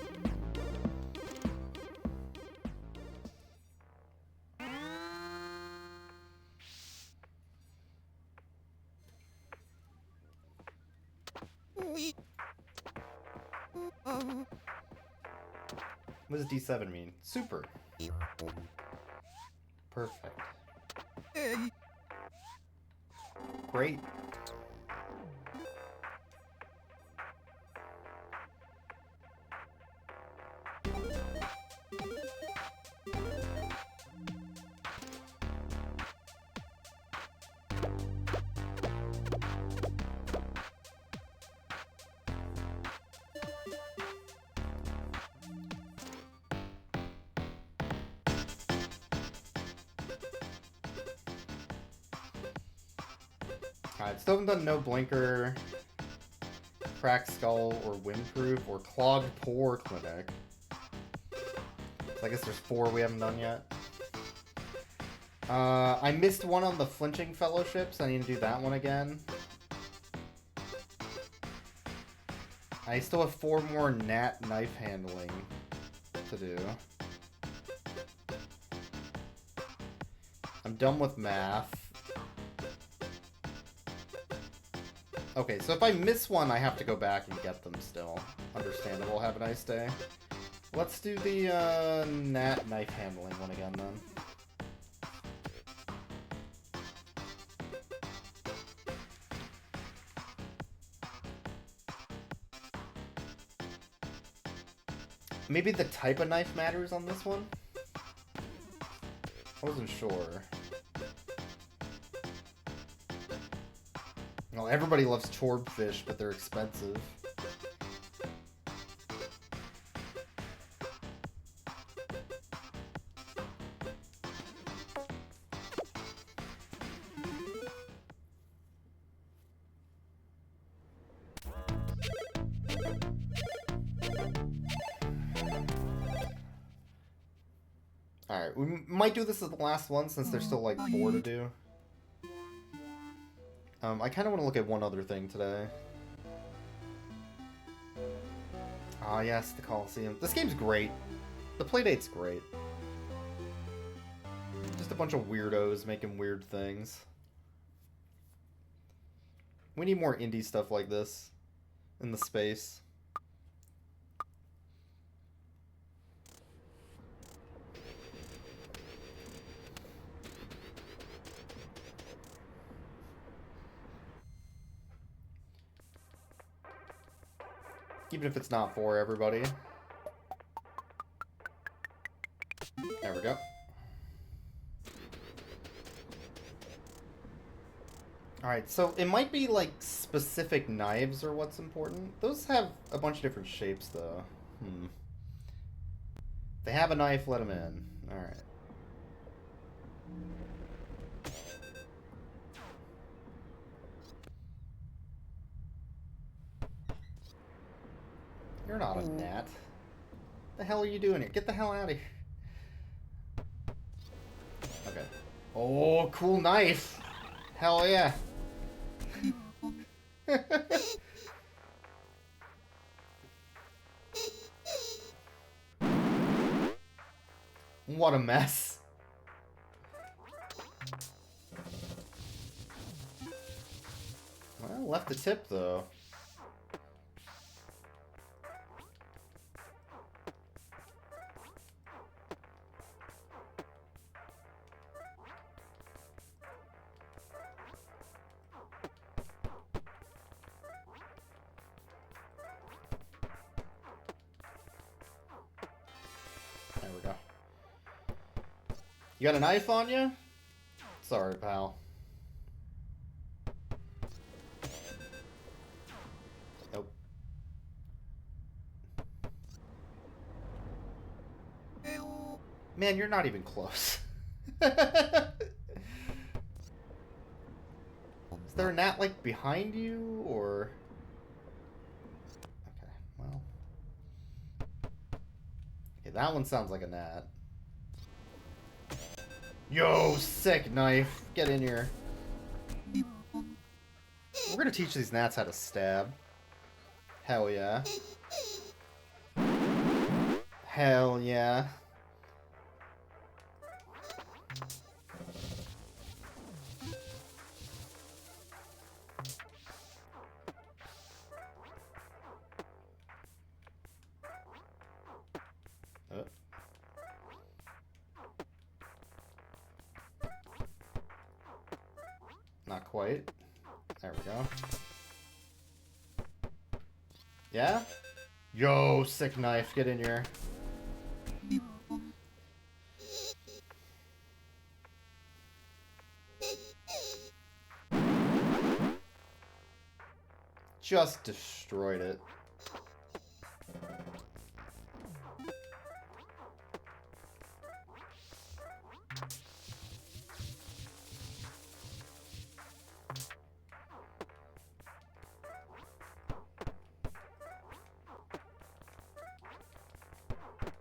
What does D7 mean? Super. Perfect. Great. Alright, still haven't done No Blinker, Cracked Skull, or Windproof, or Clogged Pore Clinic. So I guess there's 4 we haven't done yet. I missed one on the Flinching Fellowship, so I need to do that one again. I still have 4 more Nat Knife Handling to do. I'm done with math. Okay, so if I miss one, I have to go back and get them still. Understandable, have a nice day. Let's do the Nat Knife Handling one again, then. Maybe the type of knife matters on this one? I wasn't sure. Well, everybody loves chorb fish, but they're expensive. Alright, we might do this as the last one since there's still like 4 to do. I kind of want to look at one other thing today. Ah, yes, the Coliseum. This game's great. The playdate's great. Just a bunch of weirdos making weird things. We need more indie stuff like this in the space. Even if it's not for everybody. There we go. Alright, so it might be like specific knives are what's important. Those have a bunch of different shapes though. They have a knife, let them in. Alright. You're not a gnat. The hell are you doing here? Get the hell out of here. Okay. Oh, cool knife. Hell yeah. What a mess. Well, left a tip though. There we go. You got a knife on you? Sorry, pal. Nope. Man, you're not even close. Is there a gnat, like, behind you, or... Okay, well... Okay, that one sounds like a gnat. Yo, sick knife. Get in here. We're gonna teach these gnats how to stab. Hell yeah. Hell yeah. Not quite. There we go. Yeah? Yo, sick knife, get in here. Just destroyed it.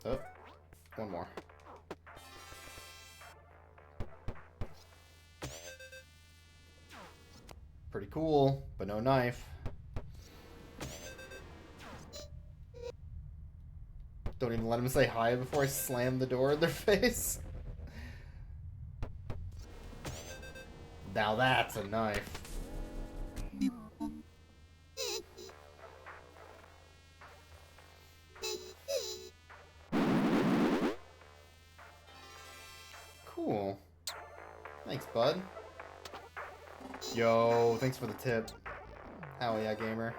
Oh, one more. Pretty cool, but no knife. Don't even let him say hi before I slam the door in their face. Now that's a knife. Cool. Thanks, bud. Yo, thanks for the tip. Hell yeah, gamer.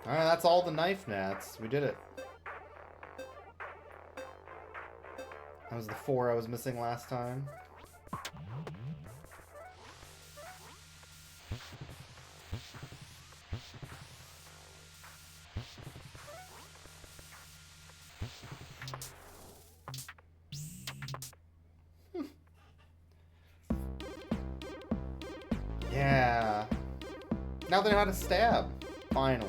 Alright, that's all the knife gnats. We did it. That was the 4 I was missing last time. Yeah. Now they know how to stab. Finally.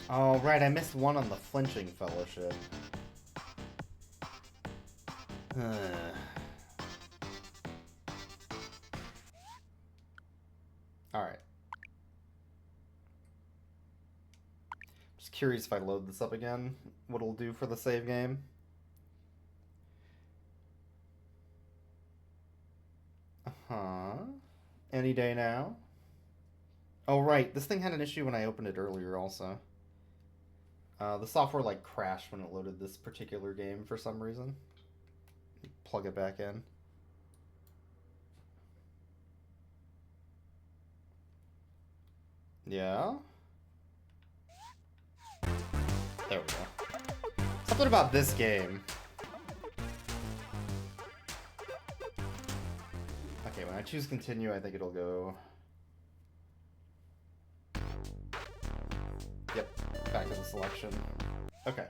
Oh, right, I missed one on the flinching fellowship. Alright. Just curious if I load this up again, what it'll do for the save game. Any day now. Oh, right, this thing had an issue when I opened it earlier also. The software like crashed when it loaded this particular game for some reason. Plug it back in. Yeah. There we go. Something about this game. Okay, when I choose continue, I think it'll go. Yep, back to the selection. Okay.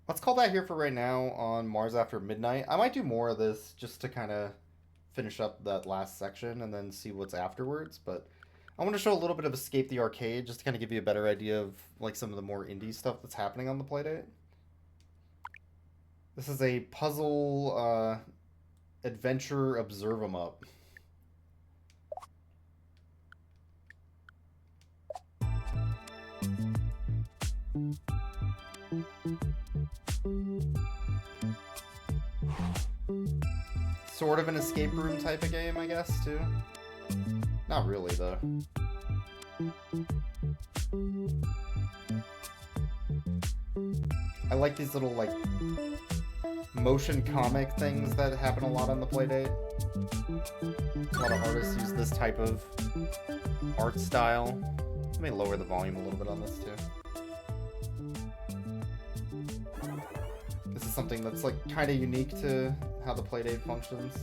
Let's call that here for right now on Mars After Midnight. I might do more of this just to kind of finish up that last section and then see what's afterwards, but I want to show a little bit of Escape the Arcade just to kind of give you a better idea of like some of the more indie stuff that's happening on the Playdate. This is a puzzle adventure observe 'em up. Sort of an escape room type of game, I guess, too. Not really, though. I like these little, like, motion comic things that happen a lot on the Playdate. A lot of artists use this type of art style. Let me lower the volume a little bit on this too. This is something that's like kind of unique to how the Playdate functions.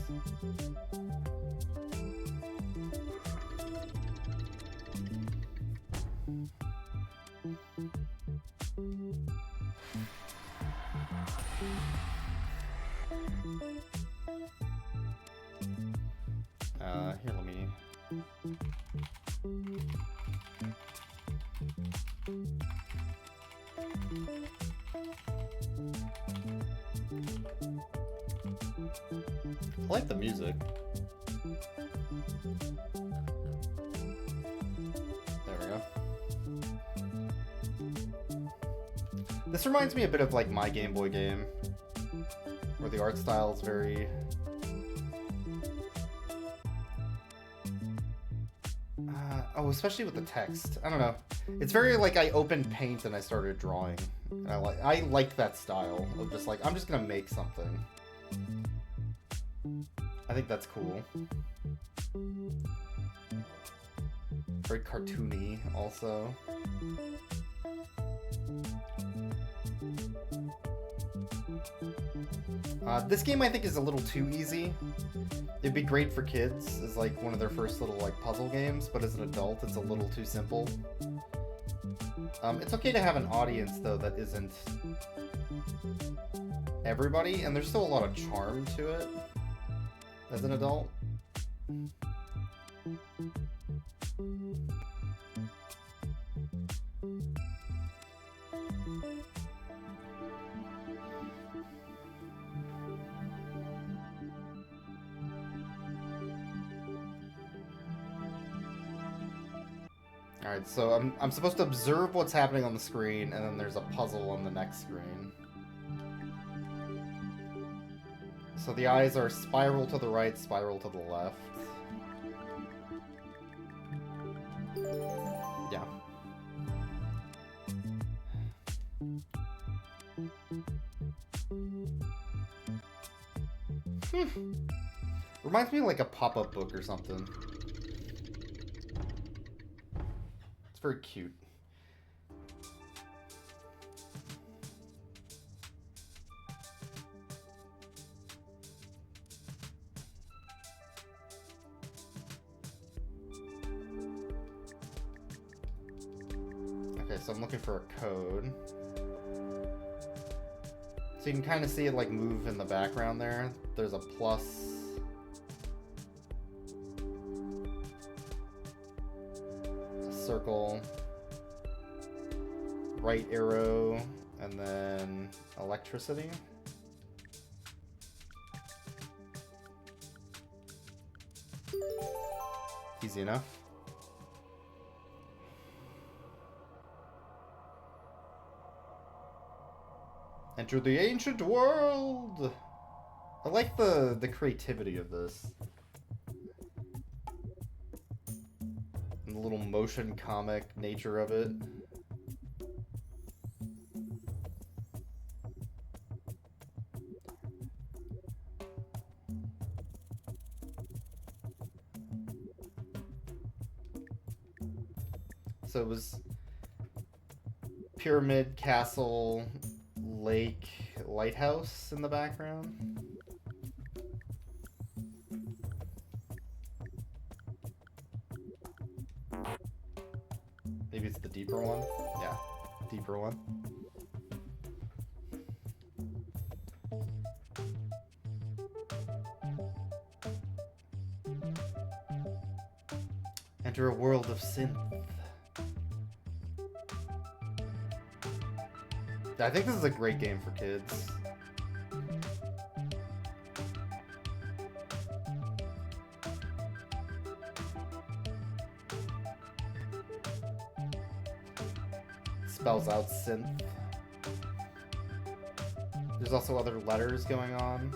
Here, let me... I like the music. There we go. This reminds me a bit of like my Game Boy game, where the art style is very... oh, especially with the text. I don't know. It's very like I opened Paint and I started drawing. And I like that style of just like, I'm just gonna make something. I think that's cool. Very cartoony also. This game I think is a little too easy. It'd be great for kids as like one of their first little like puzzle games, but as an adult it's a little too simple. It's okay to have an audience though that isn't everybody, and there's still a lot of charm to it as an adult. Alright, so I'm supposed to observe what's happening on the screen, and then there's a puzzle on the next screen. So the eyes are spiral to the right, spiral to the left. Yeah. Reminds me of like a pop-up book or something. Very cute. Okay, so I'm looking for a code. So you can kind of see it like move in the background there. There's a plus. Circle, right arrow, and then electricity. Easy enough. Enter the ancient world! I like the creativity of this. The little motion comic nature of it. So it was pyramid, castle, lake, lighthouse in the background. Maybe it's the deeper one? Yeah, deeper one. Enter a world of synth. I think this is a great game for kids. Spells out synth. There's also other letters going on.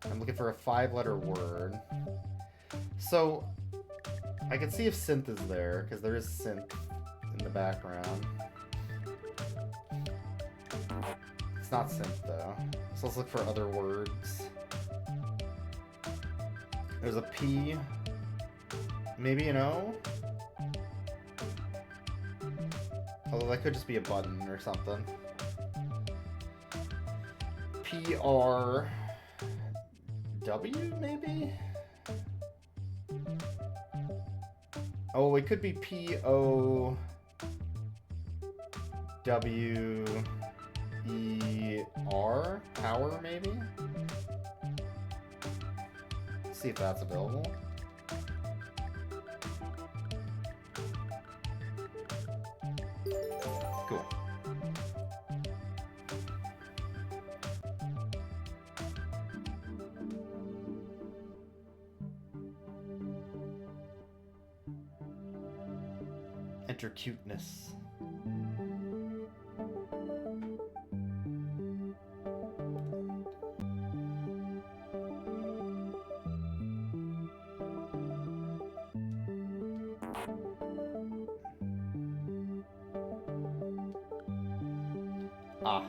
I'm looking for a 5-letter word. So, I can see if synth is there, because there is synth in the background. It's not synth though. So let's look for other words. There's a P. Maybe an O? Although that could just be a button or something. PRW maybe? Oh, it could be POWER power maybe? Let's see if that's available. Cool. Enter cuteness. Ah.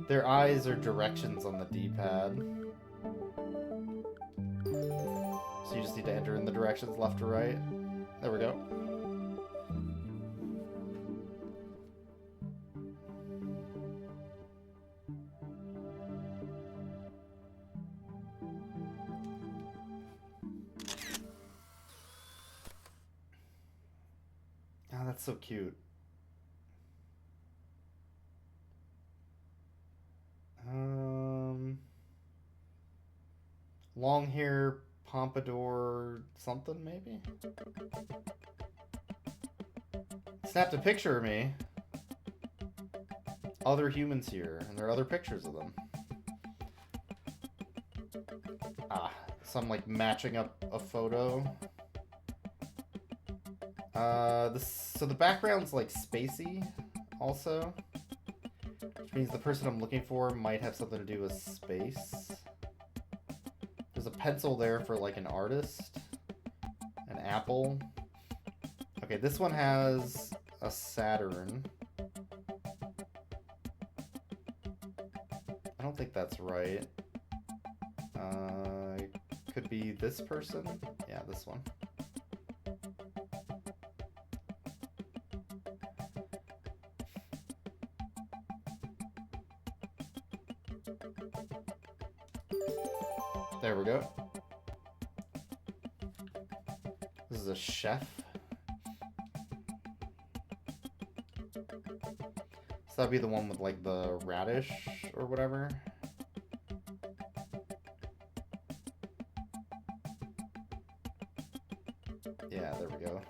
Their eyes are directions on the D-pad. So you just need to enter in the directions left or right. There we go. Oh, that's so cute. Long hair, pompadour, something maybe? Snapped a picture of me. Other humans here, and there are other pictures of them. Ah, so I'm like matching up a photo. So the background's like spacey also. Which means the person I'm looking for might have something to do with space. There's a pencil there for like an artist. An apple. Okay, this one has a Saturn. I don't think that's right. Could be this person? Yeah, this one. There we go. This is a chef. So that'd be the one with like the radish or whatever. Yeah, there we go.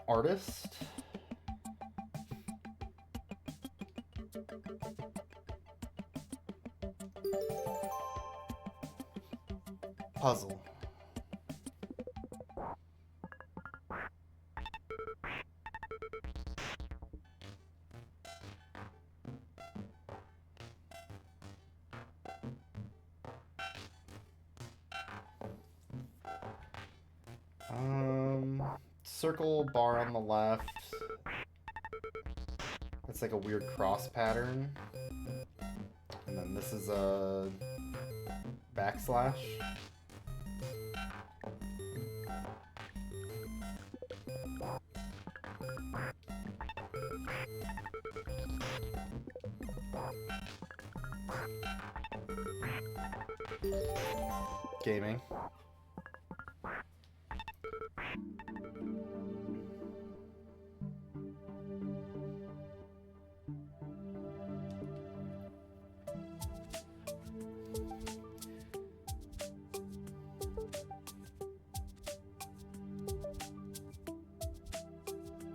Artist. Puzzle. Circle bar on the left. That's like a weird cross pattern. And then this is a backslash. Gaming.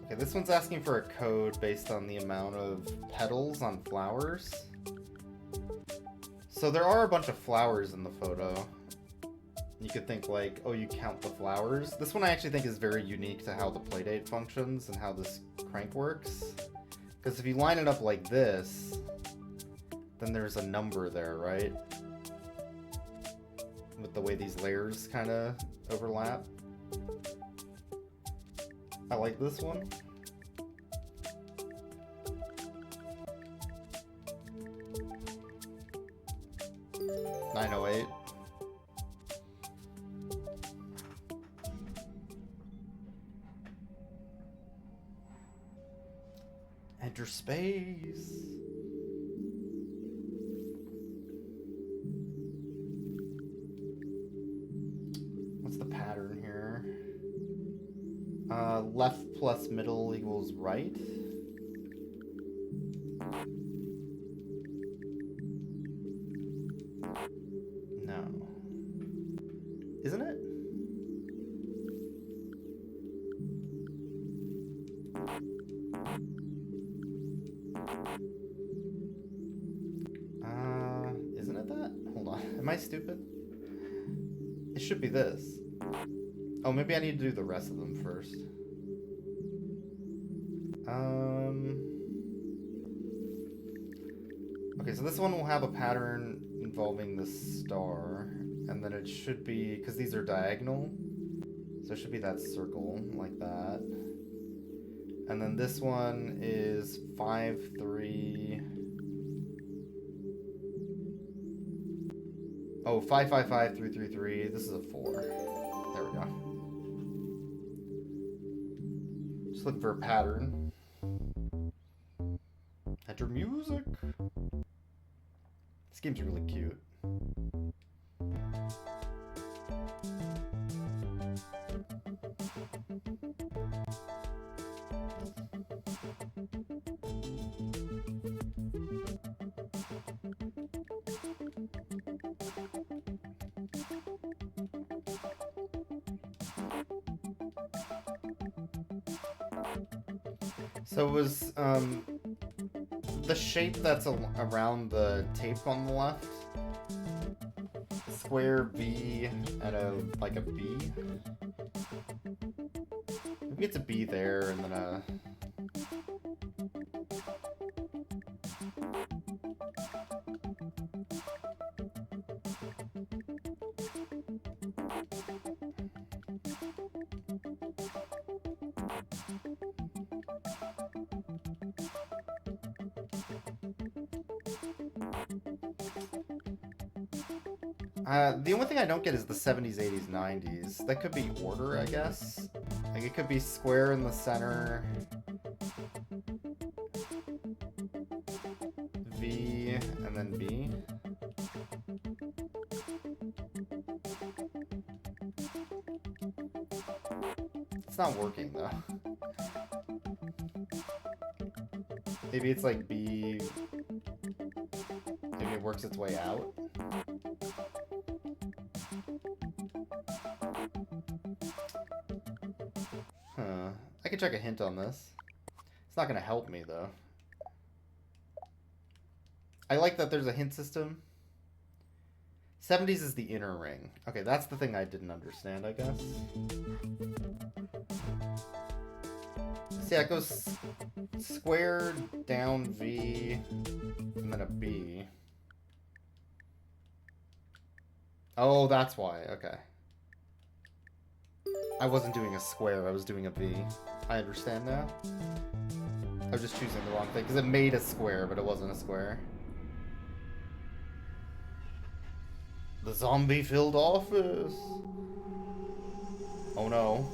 Okay, this one's asking for a code based on the amount of petals on flowers. So there are a bunch of flowers in the photo. You could think like, oh, you count the flowers. This one I actually think is very unique to how the playdate functions and how this crank works. Because if you line it up like this, then there's a number there, right? With the way these layers kind of overlap. I like this one. $9.08. Enter space. What's the pattern here? Left plus middle equals right. No. Isn't it? Isn't it that? Hold on. Am I stupid? It should be this. Oh, maybe I need to do the rest of them first. Okay, so this one will have a pattern involving the star, and then it should be, because these are diagonal, so it should be that circle, like that. And then this one is 5, 3... Oh, 5, 5, 5, 3, 3, 3. This is a 4. There we go. Just looking for a pattern. Enter music. This game's really cute. So was the shape that's around the tape on the left square V and a like a B? Maybe it's a B there and then a. The only thing I don't get is the 70s, 80s, 90s. That could be order, I guess. Like, it could be square in the center. V, and then B. It's not working, though. Maybe it's like B. Maybe it works its way out. Huh. I could check a hint on this. It's not going to help me, though. I like that there's a hint system. 70s is the inner ring. Okay, that's the thing I didn't understand, I guess. See, it goes square, down V, and then a B. Oh, that's why. Okay. I wasn't doing a square, I was doing a V. I understand now. I was just choosing the wrong thing, because it made a square, but it wasn't a square. The zombie-filled office! Oh no.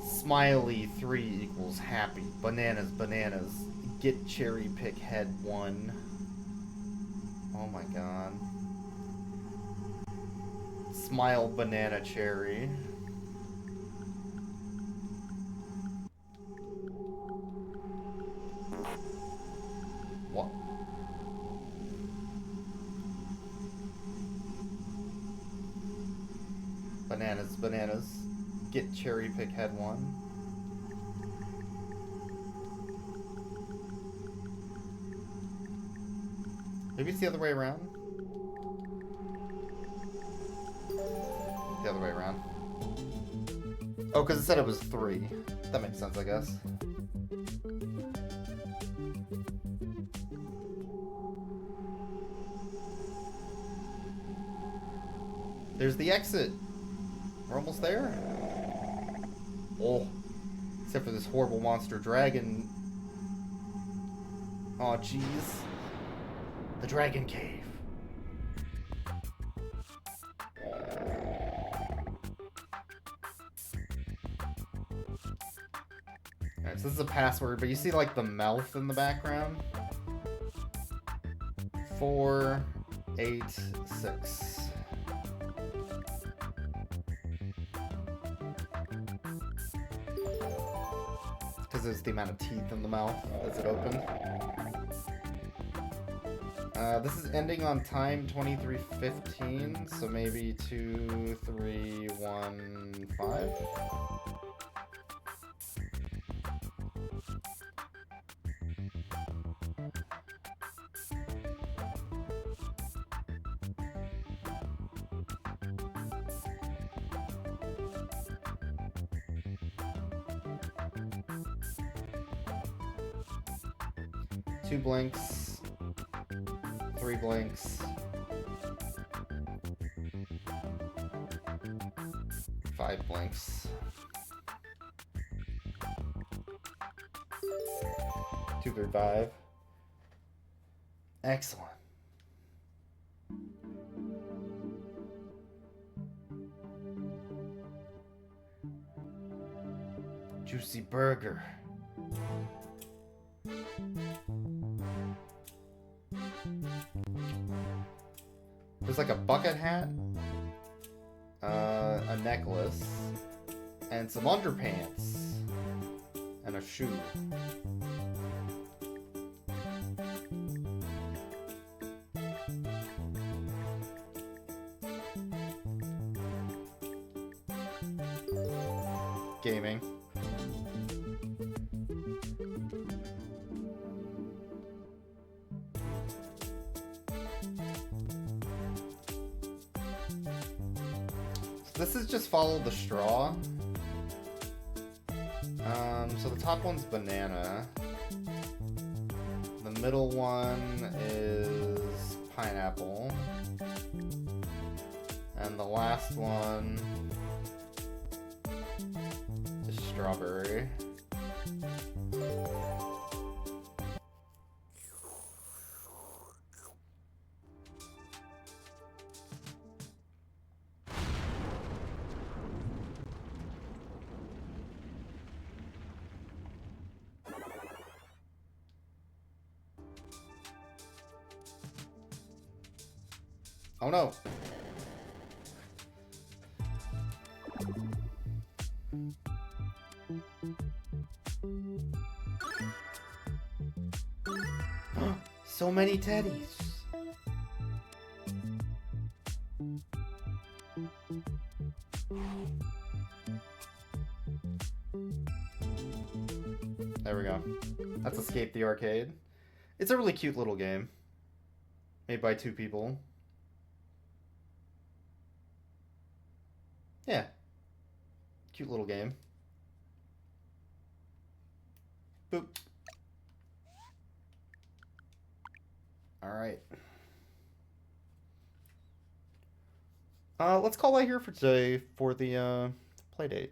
Smiley 3 equals happy. Bananas, bananas. Get cherry pick head 1. Oh my god. Smile banana cherry. What? Bananas, bananas. Get cherry pick head 1. Maybe it's the other way around. The other way around. Oh, because it said it was 3. That makes sense, I guess. There's the exit. We're almost there. Oh. Except for this horrible monster dragon. Aw, jeez. The Dragon Cave. Alright, so this is a password, but you see like the mouth in the background? 4, 8, 6. Because it's the amount of teeth in the mouth as it opens. This is ending on time 23:15, so maybe 2, 3, 1, 5. Two blinks, 3 blinks, 5 blinks, 2, 3, 5. Excellent. Juicy burger. There's like a bucket hat, a necklace, and some underpants, and a shoe. Gaming. This is just follow the straw. So the top one's banana. The middle one is pineapple. And the last one is strawberry. Oh no! So many teddies! There we go. That's Escape the Arcade. It's a really cute little game. Made by 2 people. Yeah. Cute little game. Boop. Alright. Let's call that here for today for the playdate.